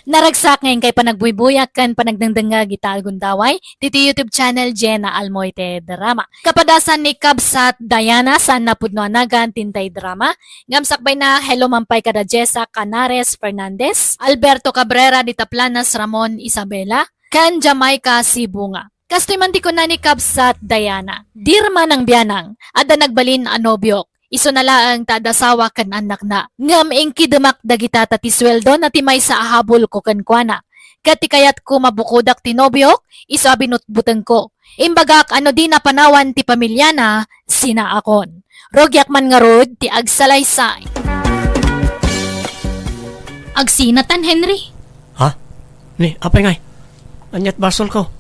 Naragsak ngayon kay panagbuy-buyak kan panagdangdanga gitagundaway dito YouTube channel Jenna Almoite Drama. Kapadasan ni Kabsat Diana sa napudno anagan tintay drama. Ngamsakbay na hello mampay kada Jessa Canares Fernandez, Alberto Cabrera di Taplanas Ramon Isabela, kan Jamaica Sibunga. Kastimanti ko na ni Kabsat Diana. Dirma ng biyanang, ada nagbalin anobyok. Iso na laang tadasawa kan anak na. Ngam ing kidemak dagita tati sweldo na timay sa ahabol ko kan kuana. Kati kayat ko mabukodak tinobyok, iso abinutbuteng ko. Imbagak ano di na panawan ti pamilya na, sina akon. Rogyak man nga rod, ti agsalaysay. Agsinatan, Henry. Ha? Ni, apay ngay. Anyat basol ko.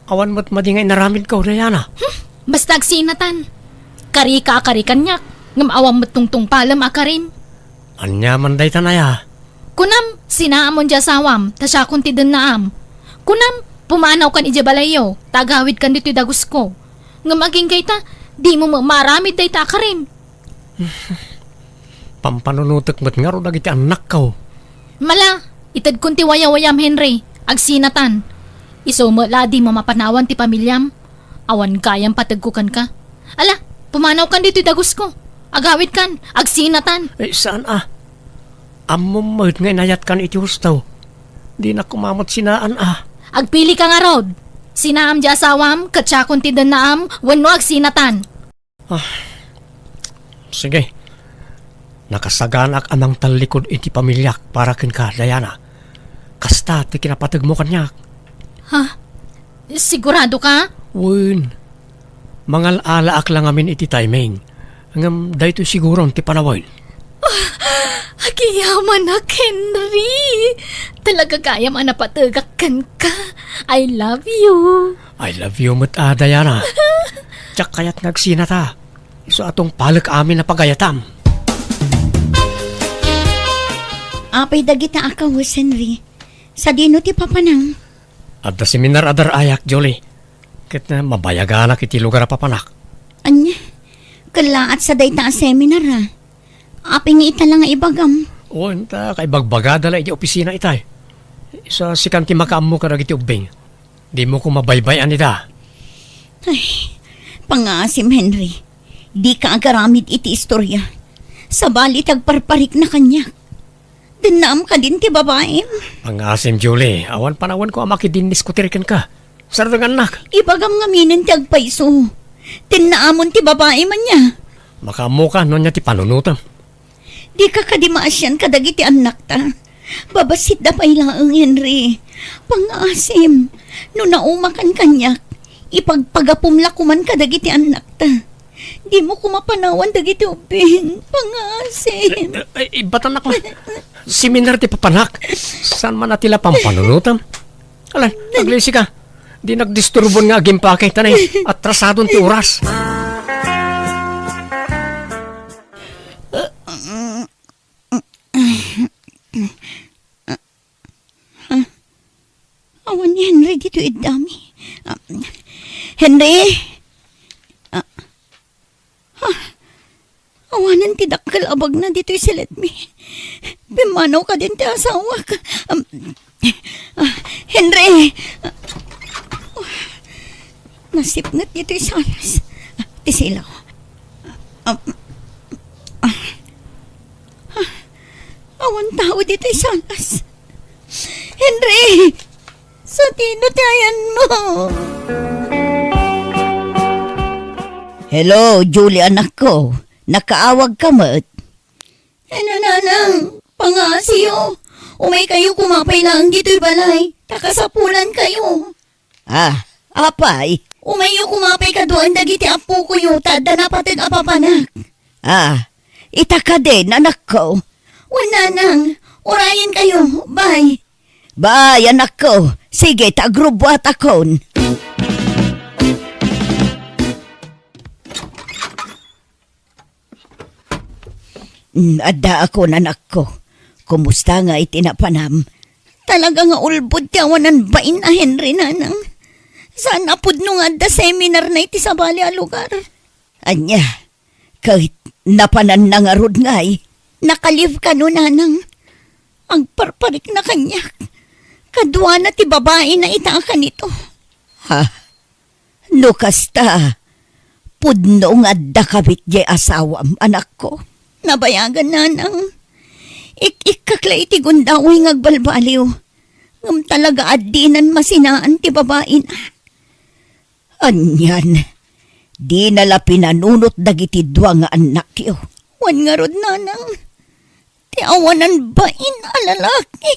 Awan mo't madingay naramid ko, Diana. Basta agsinatan. Karikan niya. Ngamawang matungtung palam akarim. Anya man day tanaya. Kunam, sinaamon dya sawam, tasya kung tidin naam. Kunam, pumanaw kan ijabalayo, tagawid kan dito'y dagus ko. Ngamaging kayta, di mo maramid day ta akarim. Pampanunutok mo't nga ro dagiti anak ko. Mala, itad kunti wayam Henry, agsinatan. Iso mo ladi mo mapanawan ti pamilyam. Awan kayang patagkukan ka. Ala, pumanaw kan dito'y dagus ko. Agawid kan, agsinatan. Saan Amom mo't nga inayat kan iti hustaw. Di na kumamot sinaan Agpili ka nga rod. Sinaam di asawam, katsakon ti danaam, wano agsinatan. Sige. Nakasaganak amang talikod iti pamilyak para kin ka, Diana. Kasta ti kinapatag mo kanyak. Sigurado ka? Win. Mangal-alaak lang amin iti timing. Hanggang dahito siguro ti panawin. Agiyaman na, Henry. Talaga kaya manapatagakan ka. I love you. I love you mo't Diana. Tsak kaya't nagsinata. So atong palak amin na pagayatam. Apay dagita akaw, Henry. Sa dino ti papanang. Adda seminar adar ayak, Jolie. Ket na mabayaganak iti lugar a papanak. Anya, kalaat sa dayta a seminar Apay nga ita lang nga ibagam. O, enta kay bagbagada la iti opisina itay. Sa sikam ti makaam mo karag iti ubing. Di mo ko mabaybayan ita. Pangasim, Henry. Di ka agaramid iti istorya. Sa bali tagparparik na kanya. Dinaam ka din ti babae. Pangasim, Julie. Awan panawan ko amakidinis ko tirikan ka. Saradang anak. Ibagam nga minin ti agpaiso. Tinaamon ti babae man niya. Makaam mo ka no niya ti panunutan. Di ka kadimaasyan kadagiti anak ta. Babasit da pa'y laang, Henry. Pangasim. No naumakan kanya, ipagpagapumla ko man kadagiti anak ta. Di mo kumapanawan dagiti ubing. Pangasim. Ba't anak mo? Seminar ti papanak. Saan man natila pampanunutan? Alan, naglisi ka. Di nagdisturbon nga agimpake tanay at trasadon ti oras. Awan ni Henry dito idami. Henry? Awanan ti dakkel abag na dito silet mi. Pimanaw ka din ti asawa ka. Henry! Nasipnat dito salas. Ti silaw. Awan tao dito salas. Henry! Sa tinutayan mo. Hello, Julie anak ko. Nakaawag ka mat? Nanang, pangasiyo. Umay kayo kumapay lang dito'y balay. Takasapulan kayo. Apay? Umayo kumapay ka doon dagiti apo ko yuta da napatid apapanak. Itaka din anak ko. Wala nang, orayan kayo. Bye. Bye anak ko. Sige, tagrubuat akon. Ada ako anak ko. Kumusta nga itinapanam? Talaga nga ulbod tiawanan bain na Henry nanang. Saan apod nung adda seminar na iti sa bali a lugar? Anya, kahit napanan na nga rod ngay, nakalive ka no nanang. agparparik na kanya. Kadwa na ti babae na itaka nito. Ha? Lukas ta. Pudno nga da kabit di asawam anak ko. Nabayagan na nang ikaklay ti gundawi ngagbalbaliw. Ngam talaga adinan masinaan ti babae na. Anyan, di nala pinanunot dagiti dua nga anak yo. Wan nga rod nanang, ti awanan bain alalaki.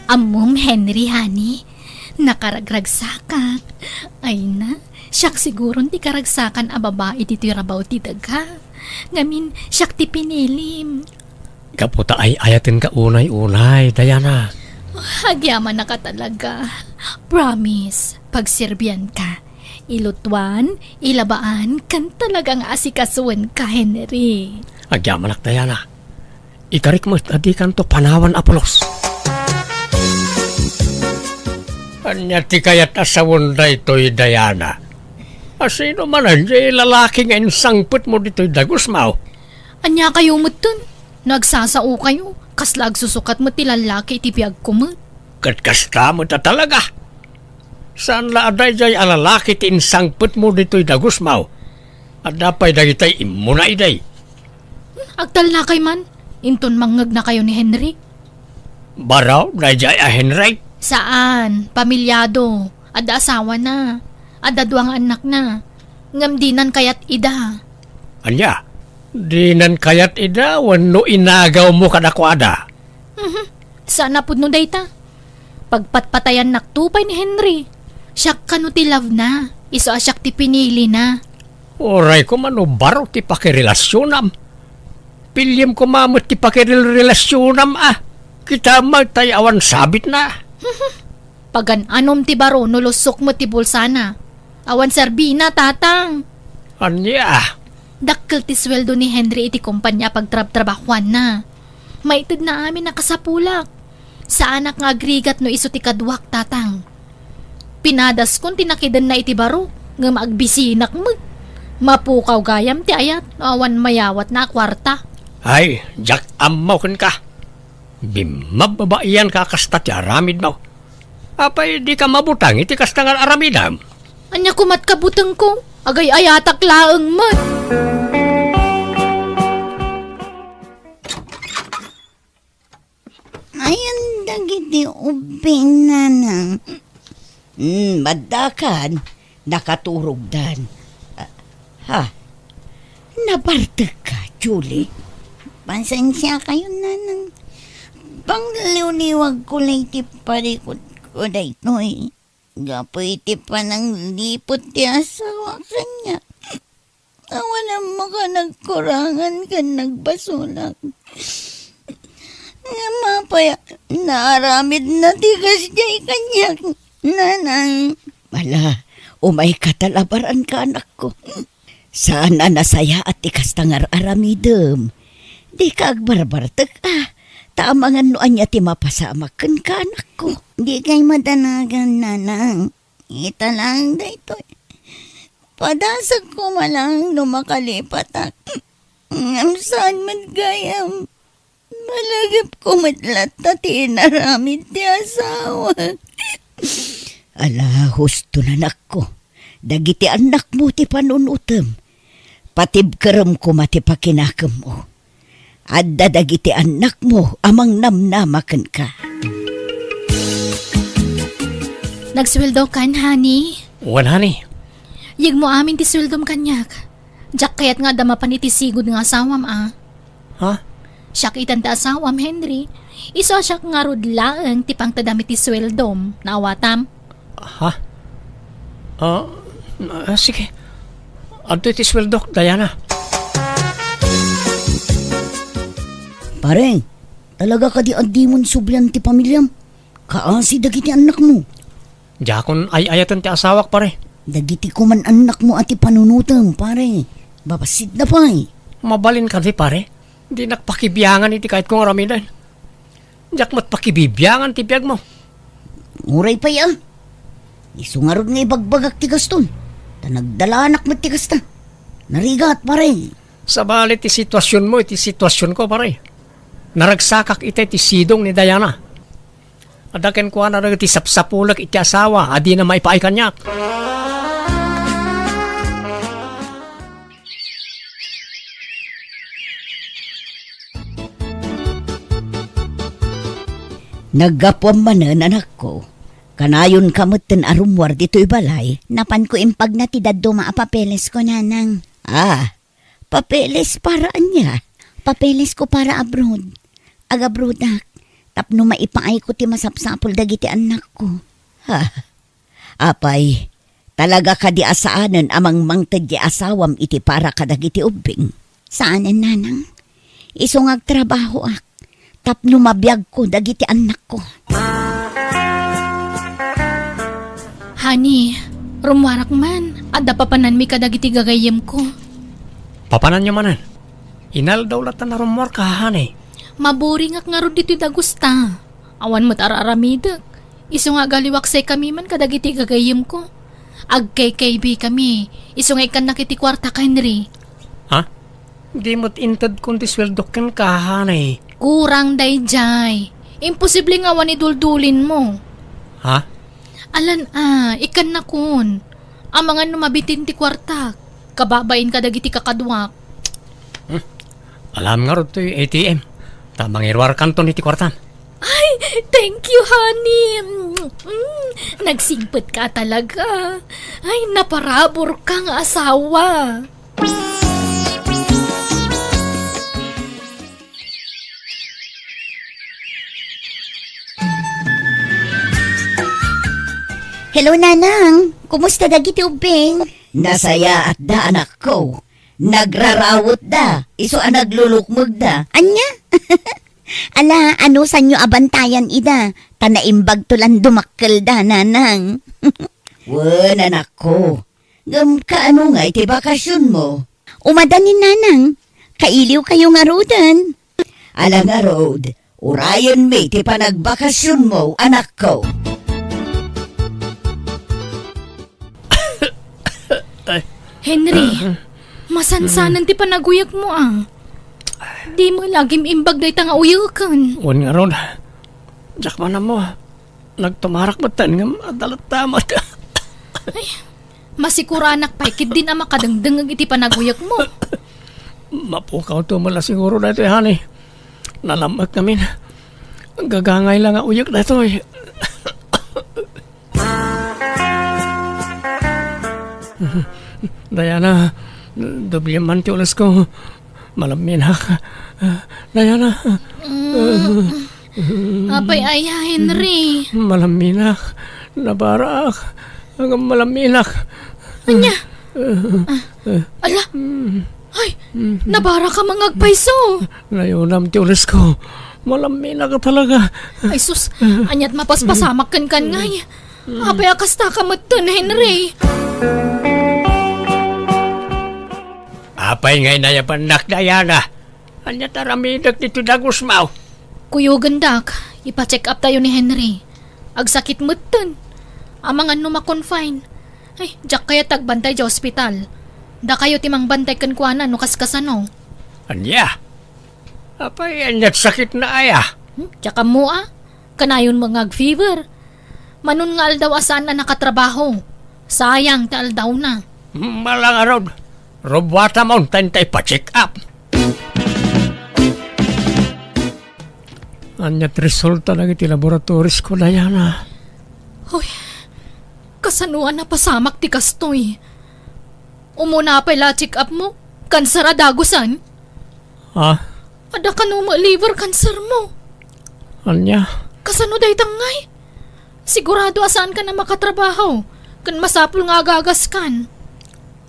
Amom Henry, honey. Nakaragragsakan. Ay na, siyak siguro ti karagsakan a babae dito rabaw ti daga. Ngamin, siyak ti pinilim. Kaputa ay ayatin ka unay-unay, Diana. Agyaman na ka talaga. Promise, pagserbian ka. Ilutwan, ilabaan, kan talagang asikasuan ka, Henry. Agyamanak, Diana. Ikarik mo adi kanto panawan Apolos. Anya ti kayat asawon da ito'y Diana. Asino man anjay lalaki nga insangput mo dito'y dagos mao. Anya kayo mo dun? Nagsasao kayo. Kaslag susukat mo ti lalaki iti biyag kumot. Katkasta mo ta talaga. Saan la aday jay alalaki ti insangput mo dito'y dagos mao. At dapay dagitay imuna iday. Agtal na kay man. Inton mangag na kayo ni Henry. Baraw na jay a Henry. Saan? Pamilyado. Ada asawa na. Ada duwang anak na. Ngamdinan kayat ida. Anya, dinan kayat ida wano inagaw mo kadakwada. Sana pud no dayta. Pagpatpatayan naktupay ni Henry. Siyak kanu ti love na. Iso asyak ti pinili na. Oray ko mano baro ti pakirelasyon Pilyem ko mamot ti pakirelasyon Kita magtay awan sabit na. Pagan anom ti baro nulusok mo ti bulsana. Awan serbina tatang. Anya, Dakkel ti sweldo ni Henry iti kumpanya pagtrab-trabahuan na. Maitid na amin nakasapulak. Sa anak nga agrigat no iso ti kadwak tatang. Pinadas kon tinakidan na iti baro nga maagbisinak mo. Mapukaw gayam ti ayat awan mayawat na kwarta. ay, jak amaw ka. Bimababaiyan ka kasta ti aramid mo. Apay di ka mabutang iti kasta nga aramidam. Anya kumat kabutang ko. Agay ayatak laeng mat. Ayan dagiti ubing nanang. Madakan, nakaturugdan. Nabartag ka, Julie. Pasensya kayo, nanang. Pangliw-liwag ko lang iti parikot ko na ito eh. Gapoy iti pa ng lipot ti asawa kanya. Awan mo ka nagkurangan ka nagbasulak. Nga mapaya, naaramid na tigas jay kanya. Nanang. Wala, umay katalabaran ka anak ko. Sana nasaya at tikas tangar aramidem. Di ka agbarbartag Taamangan noan niya ti mapasamakan ka anak ko. Di kay madanagan nanang. Ita lang da ito. Padasag ko malang lumakalipat ang saan man gayam. Malagip ko matlat na tinaramid ti asawa. Ala, husto na anak ko. Dagiti anak mo ti panunutem. Patibkaram ko matipakinakam mo. At dadagiti anak mo amang namnamakan ka. Nagsweldo kan, honey. Wan, honey. Yig mo amin ti sweldom kanyak. Diyak kayat nga dama pa ni ti sigod nga asawam Ha? Siyak itan ti asawam, Henry. Iso siyak nga rod laeng ti pangtadami ti sweldom. Naawatam? Ha? Sige. Adto iti sweldok, Diana. Pare, talaga ka di adimon sublian ti pamilyam. Kaasi dagiti anak mo. Jakon ay ayatan ti asawak pare. Dagiti kuman anak mo at ipanunutam, pare. Babasit na pa eh. Mabalin ka di pare. Di nakpakibiyangan iti kahit kong aramidan. Jak mat pakibibiyangan ti piyag mo. Uray pa yan. Isungarod nga ibagbagak ti gaston. Ta nagdala anak mo ti gasta. Narigat, pare. Sa bali ti sitwasyon mo, iti sitwasyon ko pare. Naragsakak iti ti sidong ni Diana. Adaken ko na iti sapsapulak iti asawa, adi na maipaay kanyak. Naggapwam manan anak ko. Kanayon kamutin arumwar dito'y balay. Napan ko impag na ti daddo maapapeles ko nanang. Papeles para anya. Papeles ko para abroad. Agabrodak. Tapno maipaay ko ti masapsapol dagiti anak ko. Apay, talaga ka di asaanan amang mangtad di asawam iti para kadagiti ubing. Saanan nanang? Isong agtrabaho ak. Tapno mabiyag ko dagiti anak ko. Honey, rumwarak man. Adda papanan mi kadagiti gagayem ko. Papanan niyo manan. Inal daw latan na rumor ka, hanay. Maburing ak nga ro dito dagusta. Awan mo't araramidak. Iso nga galiwaksay kami man kadagiti gagayem ko. Agkay-kaybi kami. Iso nga ikan nakiti kwarta ka, Henry. Ha? Di mo't intad kundi sweldokan ka, hanay. Kurang dayjay. Imposible nga wan iduldulin mo. Ha? Alan ikan na kun. Ang mga numabitin ti kwarta. Kababain ka dagiti kakadwak. Alam nga ro ito yung ATM. Tamang irwar kanton iti kwartan. Ay, thank you, honey. Nagsingpet ka talaga. Ay, naparabor kang asawa. Hello nanang. Kumusta dagiti ubing? Nasaya at da anak ko. Nagrarawot da. Iso naglulukmog da. Anya? Ala, ano sanyo abantayan ida? Tanaimbag tulan dumakkel da nanang. Wan anak ko. Ngam kaano nga iti bakasyon mo? Umadanin nanang. Kailiw kayo nga rodan. Alang nga road. Urayan may ti panagbakasyon mo anak ko. Henry, masansanan ti panaguyak mo Di mo lagim imbag day nga uyakan. Wan nga ron. Diyak man na mo. Nagtumarak batan nga adalat tamat. Masikuranak paikid din ang makadangdang iti panaguyak mo. Mapukaw to mala siguro na ito, honey. Nalamag namin. Gagangay lang ang uyak na ito. Diana, doble man ti ulas ko. Malaminak. Diana. Apay aya, Henry. Malaminak. Nabarak. Hanggang malaminak. Anya? Ala. Ay, nabara ka mga agpayso. Layunam ti ulas ko. Malaminak talaga. Ay sus, anyat mapaspasamak kan ngay. Apay akasta ka matan, Henry. Apay ngay na yapan nak Diana. Anya taramidak dito dagusmaw. Kuyo gandak, ipa-check up tayo ni Henry. Agsakit matan. Amang ano ma-confine. Ay, jak kaya tagbantay sa ospital. Da kayo timang bantay kan kuana no kaskasano. Anya? Apay anyat sakit na aya. Tsaka mo kanayon mga fever. Manon nga aldaw asan na nakatrabaho. Sayang ta aldaw na. Malang arod. Robwata mountain tayo pa-check up. Anyat resulta na iti laboratories ko, Diana. Hoy, kasanuan na pasamak ti kastoy. Umuna pa ila check up mo. Kanser adagusan. Ha? Ada ka no liver cancer mo. Anya? Kasano day tangay? Sigurado asaan ka na makatrabaho. Kan masapul nga agagas kan.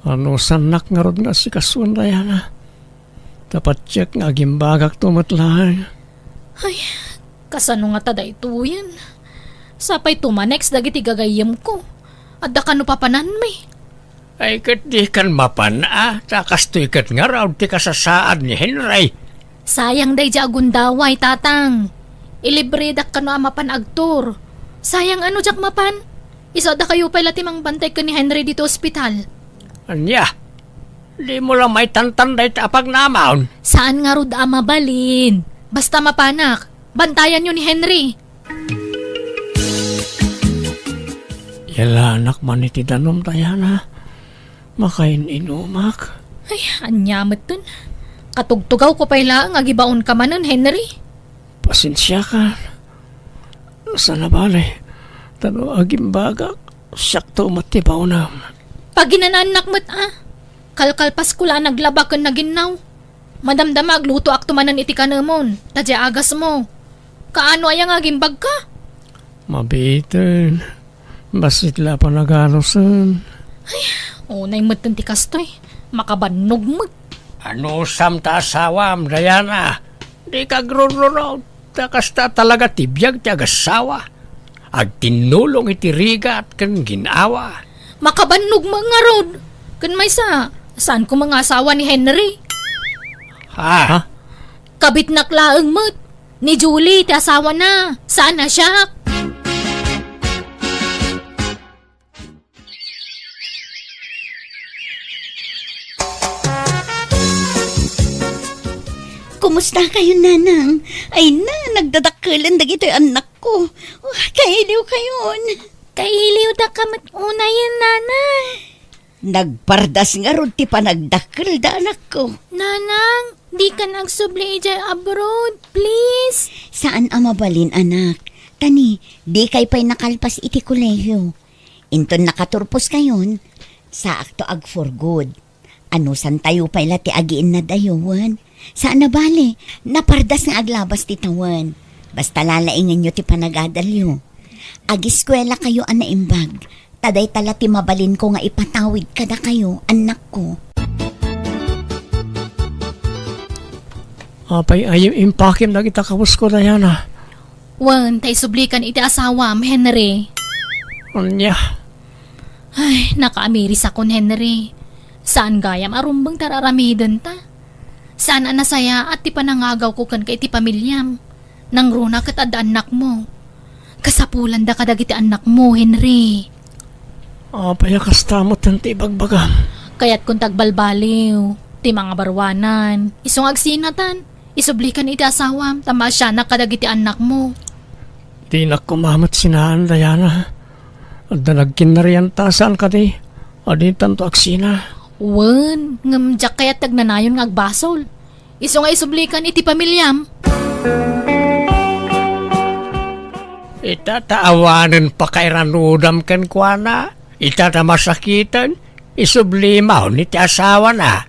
Ano sanak nga rod nga si kasuan, Diana? Dapat check nga gimbagak tumatlahan. Ay, kasano nga tada ito yan. Sapay tumanex dagiti gagayam ko. Adda ka no papanan may. Ay kat di kan mapana. Takas to'y kat nga raw ti kasasaad ni Henry. Sayang day ja agundaway, tatang. Ilibredak ka no amapan agtor. Sayang ano jak mapan? Isa da kayo pala timang bantay ka ni Henry dito ospital. Anya? Di mo lang may tantanday tapag namaon. Saan nga rod mabalin? Basta mapanak, bantayan yun ni Henry. Yala anak man iti danom Dayana. Makain inumak. Ay, anyamat dun. Katugtugaw ko pala nga gibaon ka man nun, Henry. Pasensya ka. Sa nabali. Tano agim bagak. Sakto matibaw na. Pag ginananak mo't kalkalpas ko lang naglaba kang naginaw. Madamdamag luto ak tumanan iti kanamon. Tadya agas mo. Kaano ayang agimbag ka? Mabitin. Basit la pa nagarosan. Unay mo't ti kastoy. Makabanog mo't. Ano samta asawam, Dayana? Di ka grururod. Takasta talaga tibiyag ti agasawa. Ag tinulong iti riga at kan ginawa. Makabanog mga rod. Kan may saan ko mga asawa ni Henry? Ha? Kabit naklaang mo't. Ni Julie, ti asawa na. Saan na siya? Kumusta kayo, nanang? Ay na, nagdadakkelan dagito yung anak ko. Kailiw kayon. Kailiw da kamat una yan, nanay. Nagpardas nga ron ti panagdakkel da anak ko. Nanang, di ka nagsubli dyan abroad, please. Saan mabalin, anak? Tani, di kay pa'y nakalpas iti kolehiyo. Inton nakaturpos kayon, sa akto ag for good. Ano san tayo pa'y ti agiin na dayowan? Saan na bali? Napardas nga aglabas ti tawan. Basta lalaingan nyo ti panagadalyo. Agiskwela kayo ana imbag. Taday tala ti mabalin ko nga ipatawid kada kayo, anak ko. Apay ayim impakim na kita kapos ko, Dayana. Wan, tay sublikan iti asawam, Henry. Anya? Ay, nakaamiris akon, Henry. Saan gayam arumbang tararamidan ta? Saan anasaya at ti panangagaw ko kan kay ti pamilyam? Nang runa kat ad anak mo. Kasapulan da kadag iti anak mo, Henry. Apay akastamot ng tibagbagam. Kaya't kung tagbalbaliw, ti mga barwanan, isong agsinatan, isublikan iti asawam, tama siya na kadag iti anak mo. Di na kumamat sinaan, Dayana. At danagkin na riyan tasan ka di. Aditan to aksina. Wan, ngamjak kaya't tagnanayon nga agbasol. Iso nga isublikan iti pamilyam. Itataawanan pa kay ranudam kan kwa na. Itatamasakitan. Isublimaw ni ti asawa na.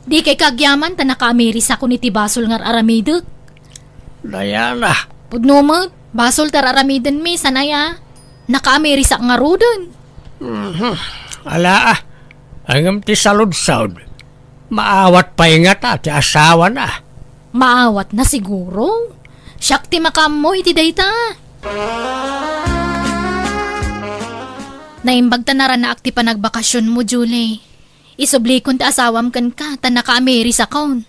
Di kay kagyaman ta nakaamiris ako ni ti basol nga aramidek. Dayana. Pudnomot, basol tar aramidan mi sanaya. Nakaamiris ak nga rudon. Ala hangam ti salud-saud. Maawat pa ingat ti asawa na. Maawat na siguro. Siyak ti makam mo iti dayta. Naimbag ta na ak ti panagbakasyon mo, Julie. Isublikon ti asawam kan ka, ta naka-ameris akon.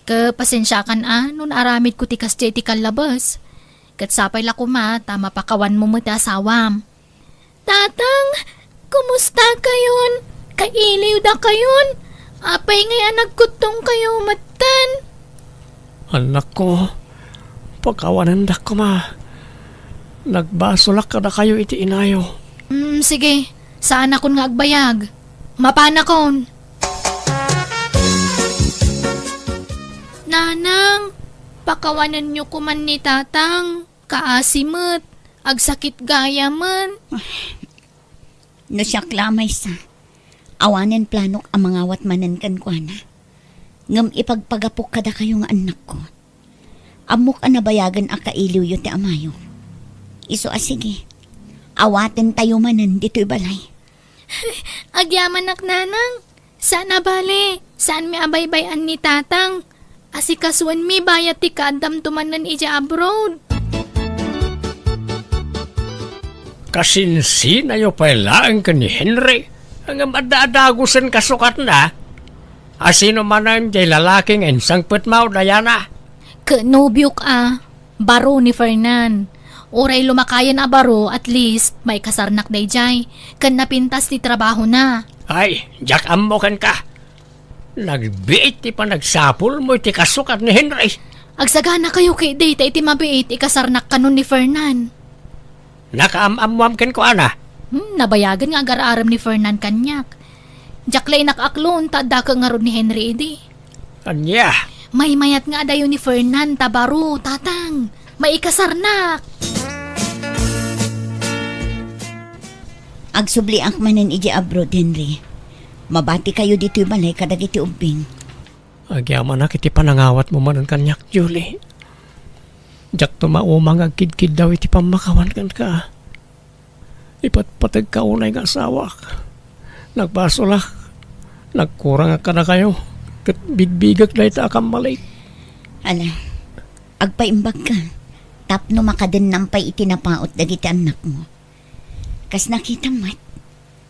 Kapasensya kan nun aramid ko ti kasya ti kalabas. Katsapay la kuma, ta mapakawan mo mo ti asawam. Tatang, kumusta kayon? Kailiw da kayon? Apay ngayon nagkutong kayo matan. Anak ko, pagkawanan da ko ma. Nagbasolak ka na kayo iti inayo. Sige, saan akon nga agbayag? Mapana kon. Nanang, pakawanan nyo kuman ni tatang. Kaasimot, agsakit gaya man. No siya klamay sa. Awanen planok ang mga watmanan kan kwa na. Ngam ipagpagapok kada kayo nga anak ko. Amok anabayagan a kailiw yu ti amayo. Iso sige. Awaten tayo manan dito'y balay. Agyaman nak nanang. Saan bale? Saan mi abaybayan ni tatang? Asikasuan mi bayat ti kadam tumanan ija abroad. Kasinsi na yo pailaan ka ni Henry. Ang madadagusan kasukat na. Asino manan jay lalaking ensang putmaw, Dayana. Kenobyok baro ni Fernan. Oray lumakayan baro at least may kasarnak day jay. Kan napintas ti trabaho na. Ay, Jack amokan ka. Nagbiit ti pa nagsapol mo iti kasukat ni Henry. Agsagana kayo kay date iti mabiit ikasarnak kanon ni Fernan. Nakaamamwam ken ko ana. Nabayagan nga agar-aram ni Fernan kanyak. Jaklay nakaklon tadda ka nga ron ni Henry idi. Anya, May mayat nga dayo ni Fernan tabaro, tatang. May ikasarnak. Agsubli ang manen iji abroad, Henry. Mabati kayo dito'y balay kadag iti ubing. agyaman na kiti panangawat mo manon kanyak, Julie. Jack tumaumang agkid-kid daw iti pamakawan kan ka. Ipatpatag ka unay nga asawa. Nagbasolak. Nagkurang ka na kayo. Kat bigbigak na ita akang malik. Ala, agpaimbag ka. Tapno makaden nampay itinapaot dagiti anak mo. Kas nakita mat,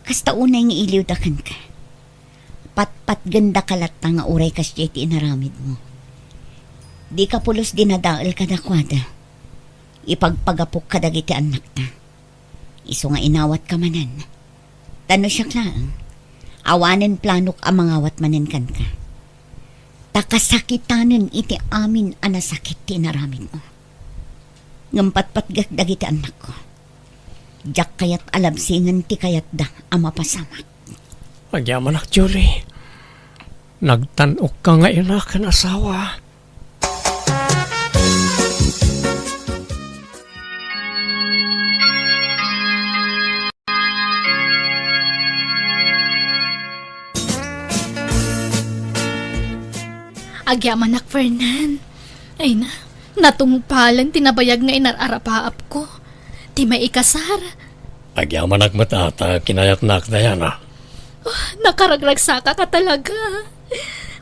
kas taunay nga iliw dakan ka. Pat ganda kalata nga uray kas iti inaramid mo. Di ka pulos dinadaal ka dakwada. Ipagpagapok ka dagiti anak ta. Iso nga inawat ka manan. Tano siya klaang. Awanen planok ang mangawat manen kan ka. Takasakitanen iti amin anasakit ti inaramid mo. Ngampatpatgak dagiti anak ko. Diyak kayat alabsingan ti kayat da ang mapasamak. Agyaman na, Julie. Nagtanok ka nga ina kan asawa. Agyamanak Fernan. Ay na, natungpalan tinabayag nga inararapaap ko. Di may ikasar. Agyaman nagmatata, kinayat-nak na yan ah. Nakaragragsaka ka talaga.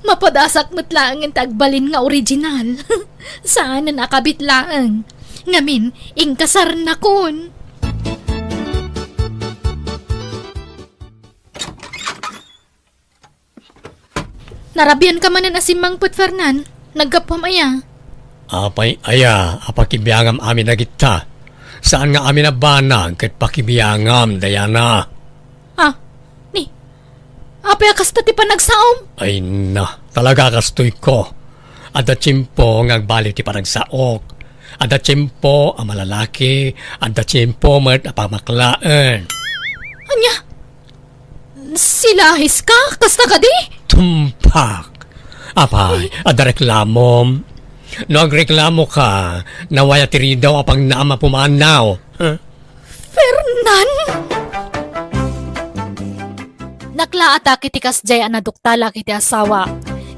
Mapadasak mo't lang ang tagbalin nga original. Saan na nakabit lang. Ngamin, ingkasar na kun. Narabian ka man na asimang put Fernan. Nagkapam aya. Apay aya, apakibiyangam amin na kita. Saan nga amin na banang kat pakibiyangam, Diana? Ah, ni. Apay akasta ti pa nagsaom. Ay na, talaga kastoy ko. Ada tsimpo ngagbali ti panagsaok. Ada tsimpo ang malalaki. Ada tsimpo mat apamaklaan. Anya? Silahis ka? Kasta ka di? Tumpak. Apay, ada reklamom. Nagreklamo ka, nawaya tiri daw apang naama pumanaw. Huh? Fernan? Naklaata kiti kasjay anaduktala kiti asawa.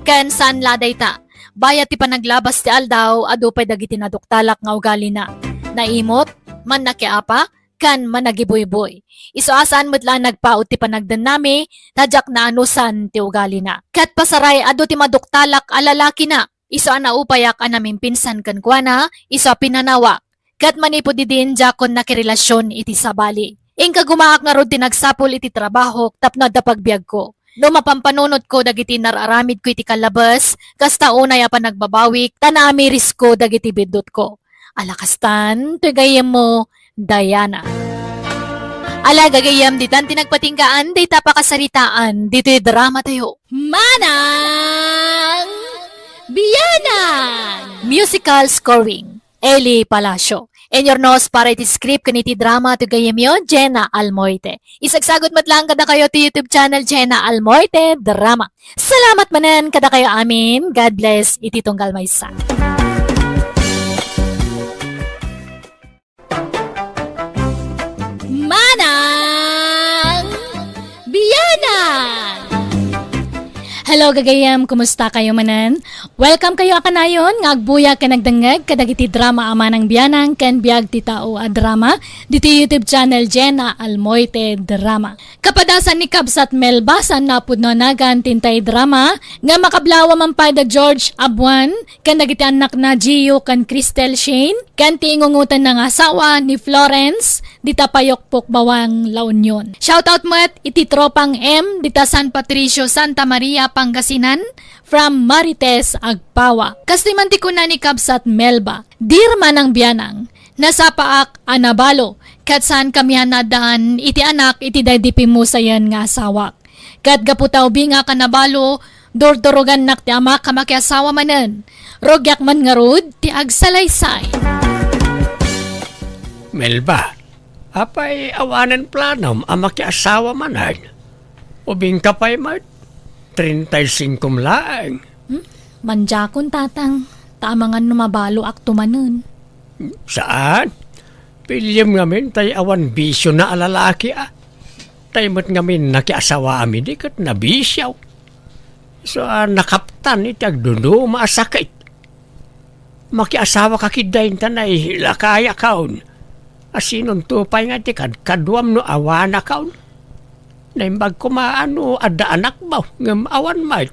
Ken saan laday ta? Bayat ti panaglabas ti aldaw, adupay dagiti naduktalak nga ugali na. Naimot, man nakiapa, kan managiboy-boy. Isoasan mo't lang nagpaot ti panagdan nami, tadyak na anusan ti ugali na. Kat pasaray ado ti maduktalak alalaki na. Iso ana upayak anaming pinsan kan kuana, iso pinanawak. Kat manipo di din jakon na kirelasyon iti sabali. Ingka gumaak nga rod tinagsapol iti trabaho, tapno da pagbiag ko. No mapampanunot ko dagiti nararamid ko iti kalabas, kasta unay pa nagbabawik, tanami risko dagiti bidot ko. Alakastan, tuyagayem mo, Diana. Ala gagayam ditan tinagpatingkaan, day tapakasaritaan, dito'y drama tayo. Manang Biyanan! Musical scoring, Eli Palacio. And your nose para iti script kaniti drama to gayam yo, Jenna Almoite. Isagsagot matlang kada kayo to YouTube channel Jenna Almoite Drama. Salamat manan kada kayo amin. God bless iti tunggal maysa. Manang Biyanan! Hello gagayam, kumusta kayo manan? Welcome kayo akanayon, ngagbuya ka nagdangag, kadagiti drama ama ng biyanang, ken biag ti tao a drama, diti YouTube channel Jenna Almoite Drama. Kapadasan ni Kabsat Melba, san napudno nagan tintay drama, nga makablawa man pa da George Abuan, ken dagiti anak na Gio ken Cristel Shane, ken ti ingungutan ng asawa ni Florence, dita payokpok bawang La Union. Shoutout mo at iti tropang M, dita San Patricio, Santa Maria, Pangasinan, from Marites, Agpawa. Kastimanti ko na ni Kabsat Melba, dirman ng biyanang, nasa paak anabalo, kat saan kami hanadaan iti anak iti daydipi mo sayan nga asawak. Kat gaputaw binga ka nabalo, dordorogan nak ti ama ka makiasawa manen. Rogyak man nga rod, ti agsalaysay. Melba, apay awanan planom ang makiasawa manan. Ubing kapay mat, 35 laang. Manjakon tatang, tamangan numabalo ak tumanen. Saan? Pilyam ngamin tay awan bisyo na alalaki Taymot ngamin nakiasawa amin di kat nabisyaw. So nakaptan iti agduno maasakit. Makiasawa kakidayin tanay lakaya kaon. Asinon tupay nga ti kadwam no awana kaon. Naimbag kumaano adda anak ba ngam awan mait.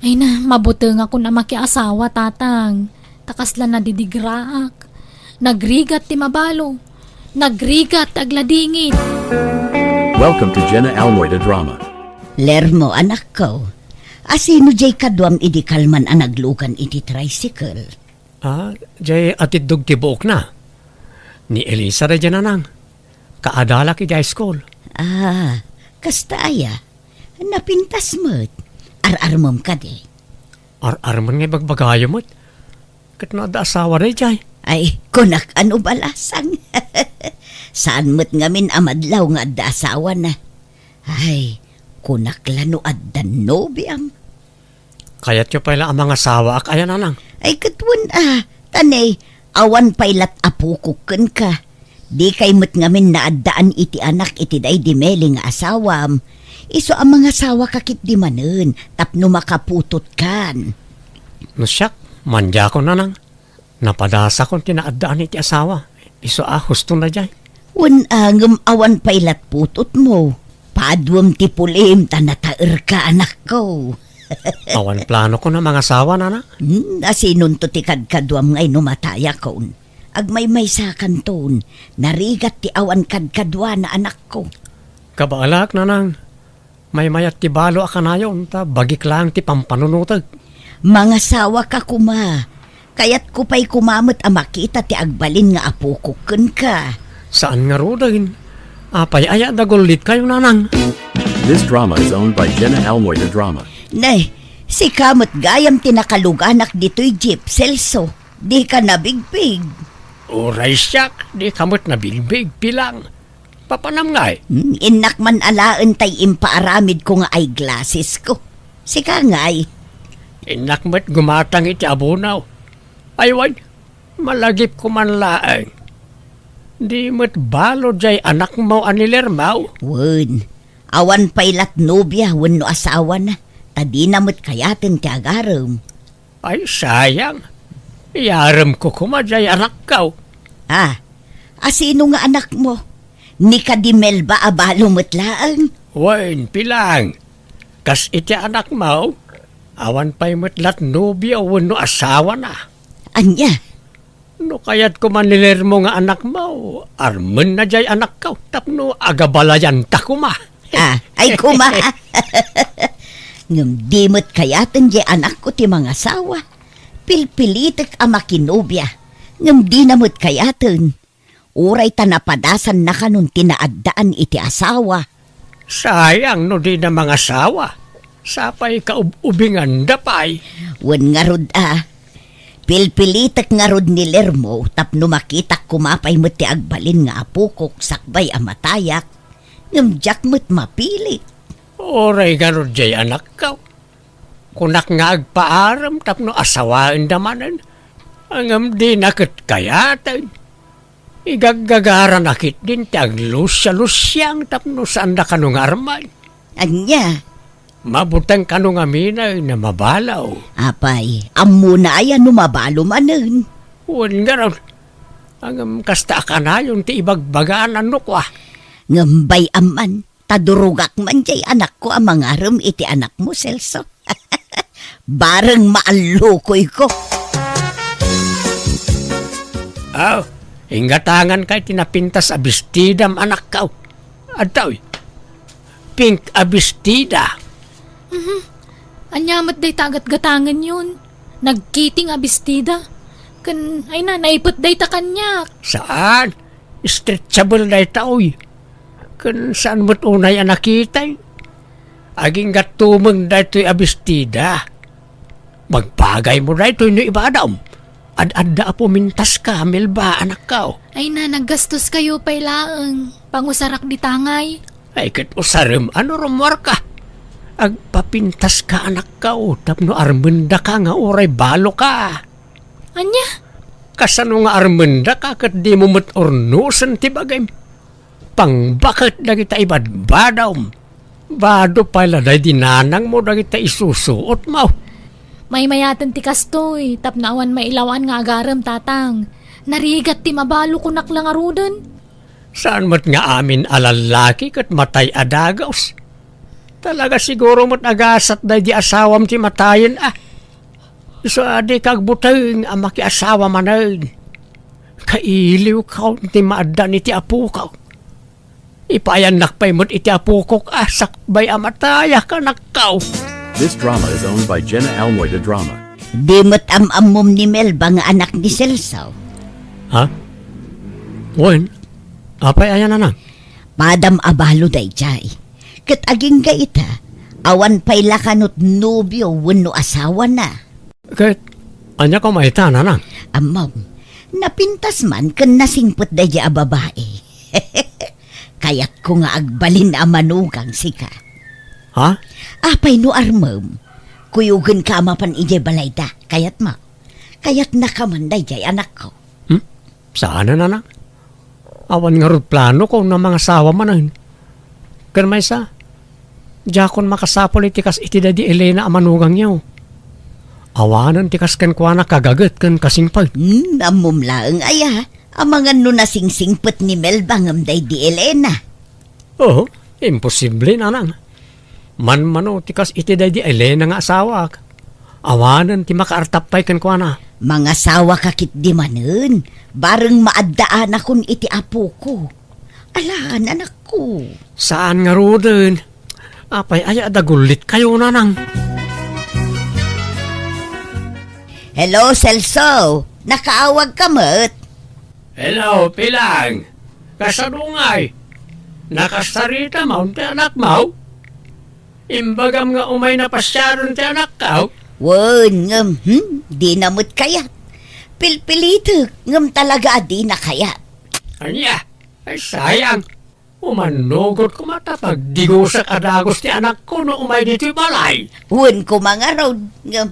Ay na, mabuti nga ko na makiasawa tatang. Takasla na didigraak. Nagrigat ti mabalo. Nagrigat agladingit. Welcome to Jenna Almoida Drama. Lermo, anak ko. Asino jay kadwam idi kalman ang naglukan iti tricycle? Jay atid ti buok na. Ni Elisa rin dyan nang. Kaadala ki jay school. Kastaya. Napintas mo't. Ar-armom ka di. Ar-arman nga bagbagayo mo't. Kat na da asawa rin jay. Ay, kunak ano balasang. Saan mo't ngamin amadlaw nga adda asawa na. Ay, kunak lano addan nobiam. Kaya't yung pala ang mga asawa ak ayan nang. Ay, katwan tanay, awan pailat apukukken ka. Di kay mo't ngamin na addaan iti anak iti day di meli nga asawam. Iso ang mga asawa kakit di manen, tapno makaputot kan. No siyak, manja ko na nang. Napadasa kong tinaaddaan iti asawa. Iso husto na jay. Ngam awan pailat putot mo. Padwam ti pulim tanataer ka anak ko. Awan plano ko na mga asawa na. Asinon to ti kadkadwam ngay numataya kon. Agmay sa kanton, narigat ti awan kadkadwa na anak ko. Kabaalak na nang. May mayat ti balo akanayon ta bagik lang ti pampanunutag. Mga sawa ka kuma. Kaya't kupay kumamot a makita ti agbalin nga apukukken ka. Saan nga rodahin? Apay aya dagulit kayo nanang. This drama is owned by Jenna Almoida Drama. Nay, si kamot gayam tinakaluganak dito'y jeep, Celso. Di ka nabigpig. Oray siyak, di kamot na bilbig pilang. Papanam nga Inak man alaan tay impaaramid ko nga eyeglasses ko. Sika nga'y. Inakmat gumatang iti abunaw. Aywan, malagip ko man laang. Di mo't balo jay anak mo anilermaw. Wen, awan pailat nobya wen no asawa na. Tadi na mo't kayatin ti agaram. Ay sayang. Iyaram ko kumadjay anak kaw. Asino nga anak mo? Ni Kadimel ba abalo mo't laang? Wen, pilang. Kas iti anak mo, awan pa'y matlat nobya wano asawa na. Anya? No kaya't kumanilir mo nga anak mo, armen na jay anak kaw, tapno agabalayan ta kuma. Ay kuma. Ngam di mo't kayatin jay anak ko ti mga asawa. Pilpilitek ang makinobya. Ngam di na mo't kayatin. Uray ta napadasan na kanun tinaaddaan iti asawa. Sayang no di na mga asawa. Sapay kaubingan dapay. Wen nga rod Pilpilitek nga rod ni Lermo tapno makitak kumapay mo't ti agbalin nga apukok sakbay amatayak. Ngam jak mo't mapilit. Oray ganun jay anak kaw. Kunak nga agpaaram tapno asawaan damanan. Angam di nakit kayatan. Igaggagara nakit din ti aglusya-lusyang tapno saan na kanong arman. Anya? Mabutang kanong aminay na mabalaw. Apay, ammo na ayan numabalo manen. Uwan nga raw. Ang kasta ka na yung ti ibagbagaan ano ko Ngambay aman, tadurugak man jay anak ko ang mangaram iti anak mo, Celso. Bareng maalukoy ko. Ingatangan kay tinapintas abistidam anak kaw. Ataw, pink abistida. Anyamat day tagat-gatangan yun. Nagkiting abistida. Ay na, naipot day ta kanyak. Saan? Stretchable na itaoy. Saan mo't unay ang nakitay? Aging gatumang daytoy abistida. Magpagay mo daytoy no ibadam. Ad-adda po mintas ka, Melba, anak ka. Ay na, naggastos kayo pailaang. Pangusarak di tangay. Ay, kat usarim, ano rumwar ka? Agpapintas ka, anak ka, tapno armenda ka nga, oray balo ka. Anya? Kasano nga armenda ka, kat di mo matornusan tibagay. Pang bakit na kita ibadbadaw? Bado pala, day dinanang mo na kita isusuot mo. May mayatan ti kastoy, tapnaawan mailawan nga agaram tatang. Narigat ti mabalo ko naklang arudan. Saan mat nga amin alalaki kat matay adagaws? Talaga siguro mat agasat day di asawam ti matayin So adi kagbutay ang makiasawa manay. Kailiw ka ti maadda ni ti apu ka. Ipayan nakpay mo't iti apu ko sakbay amataya ka nakkaw. This drama is owned by Jenna Almoida Drama. Di mo't amom ni Melba nga anak ni Celso. Ha? Wen? Apay ayan na. Padam abalo day jay. Kat aging gaita, awan pay lakanot nobyo wano asawa na. Kahit anya ko maita na. Amaw, napintas man kan nasingpot day a babae. Kayat ko nga agbalin a manugang sika. Ha? Apay no armam, kuyugan ka mapan ijay balayda, kayat ma. Kayat nakamanday jay anak ko. Saan na? Awan nga rin plano ko na mga sawa manan. Kan may sa, Jakon makasapol itikas iti da di Elena amanugang niyo. Awanan tikas kan kwa na kagagat kan kasingpag. Namumlaang aya, amangan no nasingsingpot ni Melba ngamday di Elena. Oo, imposible na nang. Man-mano tikas iti da di Elena nga asawa. Awanan ti makaartapay kan kwa na. Mga sawa kakit di manen, bareng maaddaan akon iti apo ko. Alaan anak ko. Saan nga roden? Apay aya dagulit kayo na nang. Hello, Celso. Nakaawag ka mat? Hello, Pilang. Kasadungay. Nakasarita mo ti anak mo? Imbagam nga umay na pasyaron ti anak ka? Wan, di namot kayat. Pilpilitok, ngam talaga di na kayat. Anya, ay sayang. Umanugot ko matapag digo sa kadagos ti anak ko no umay dito'y balay. Wan ko mga road, ngam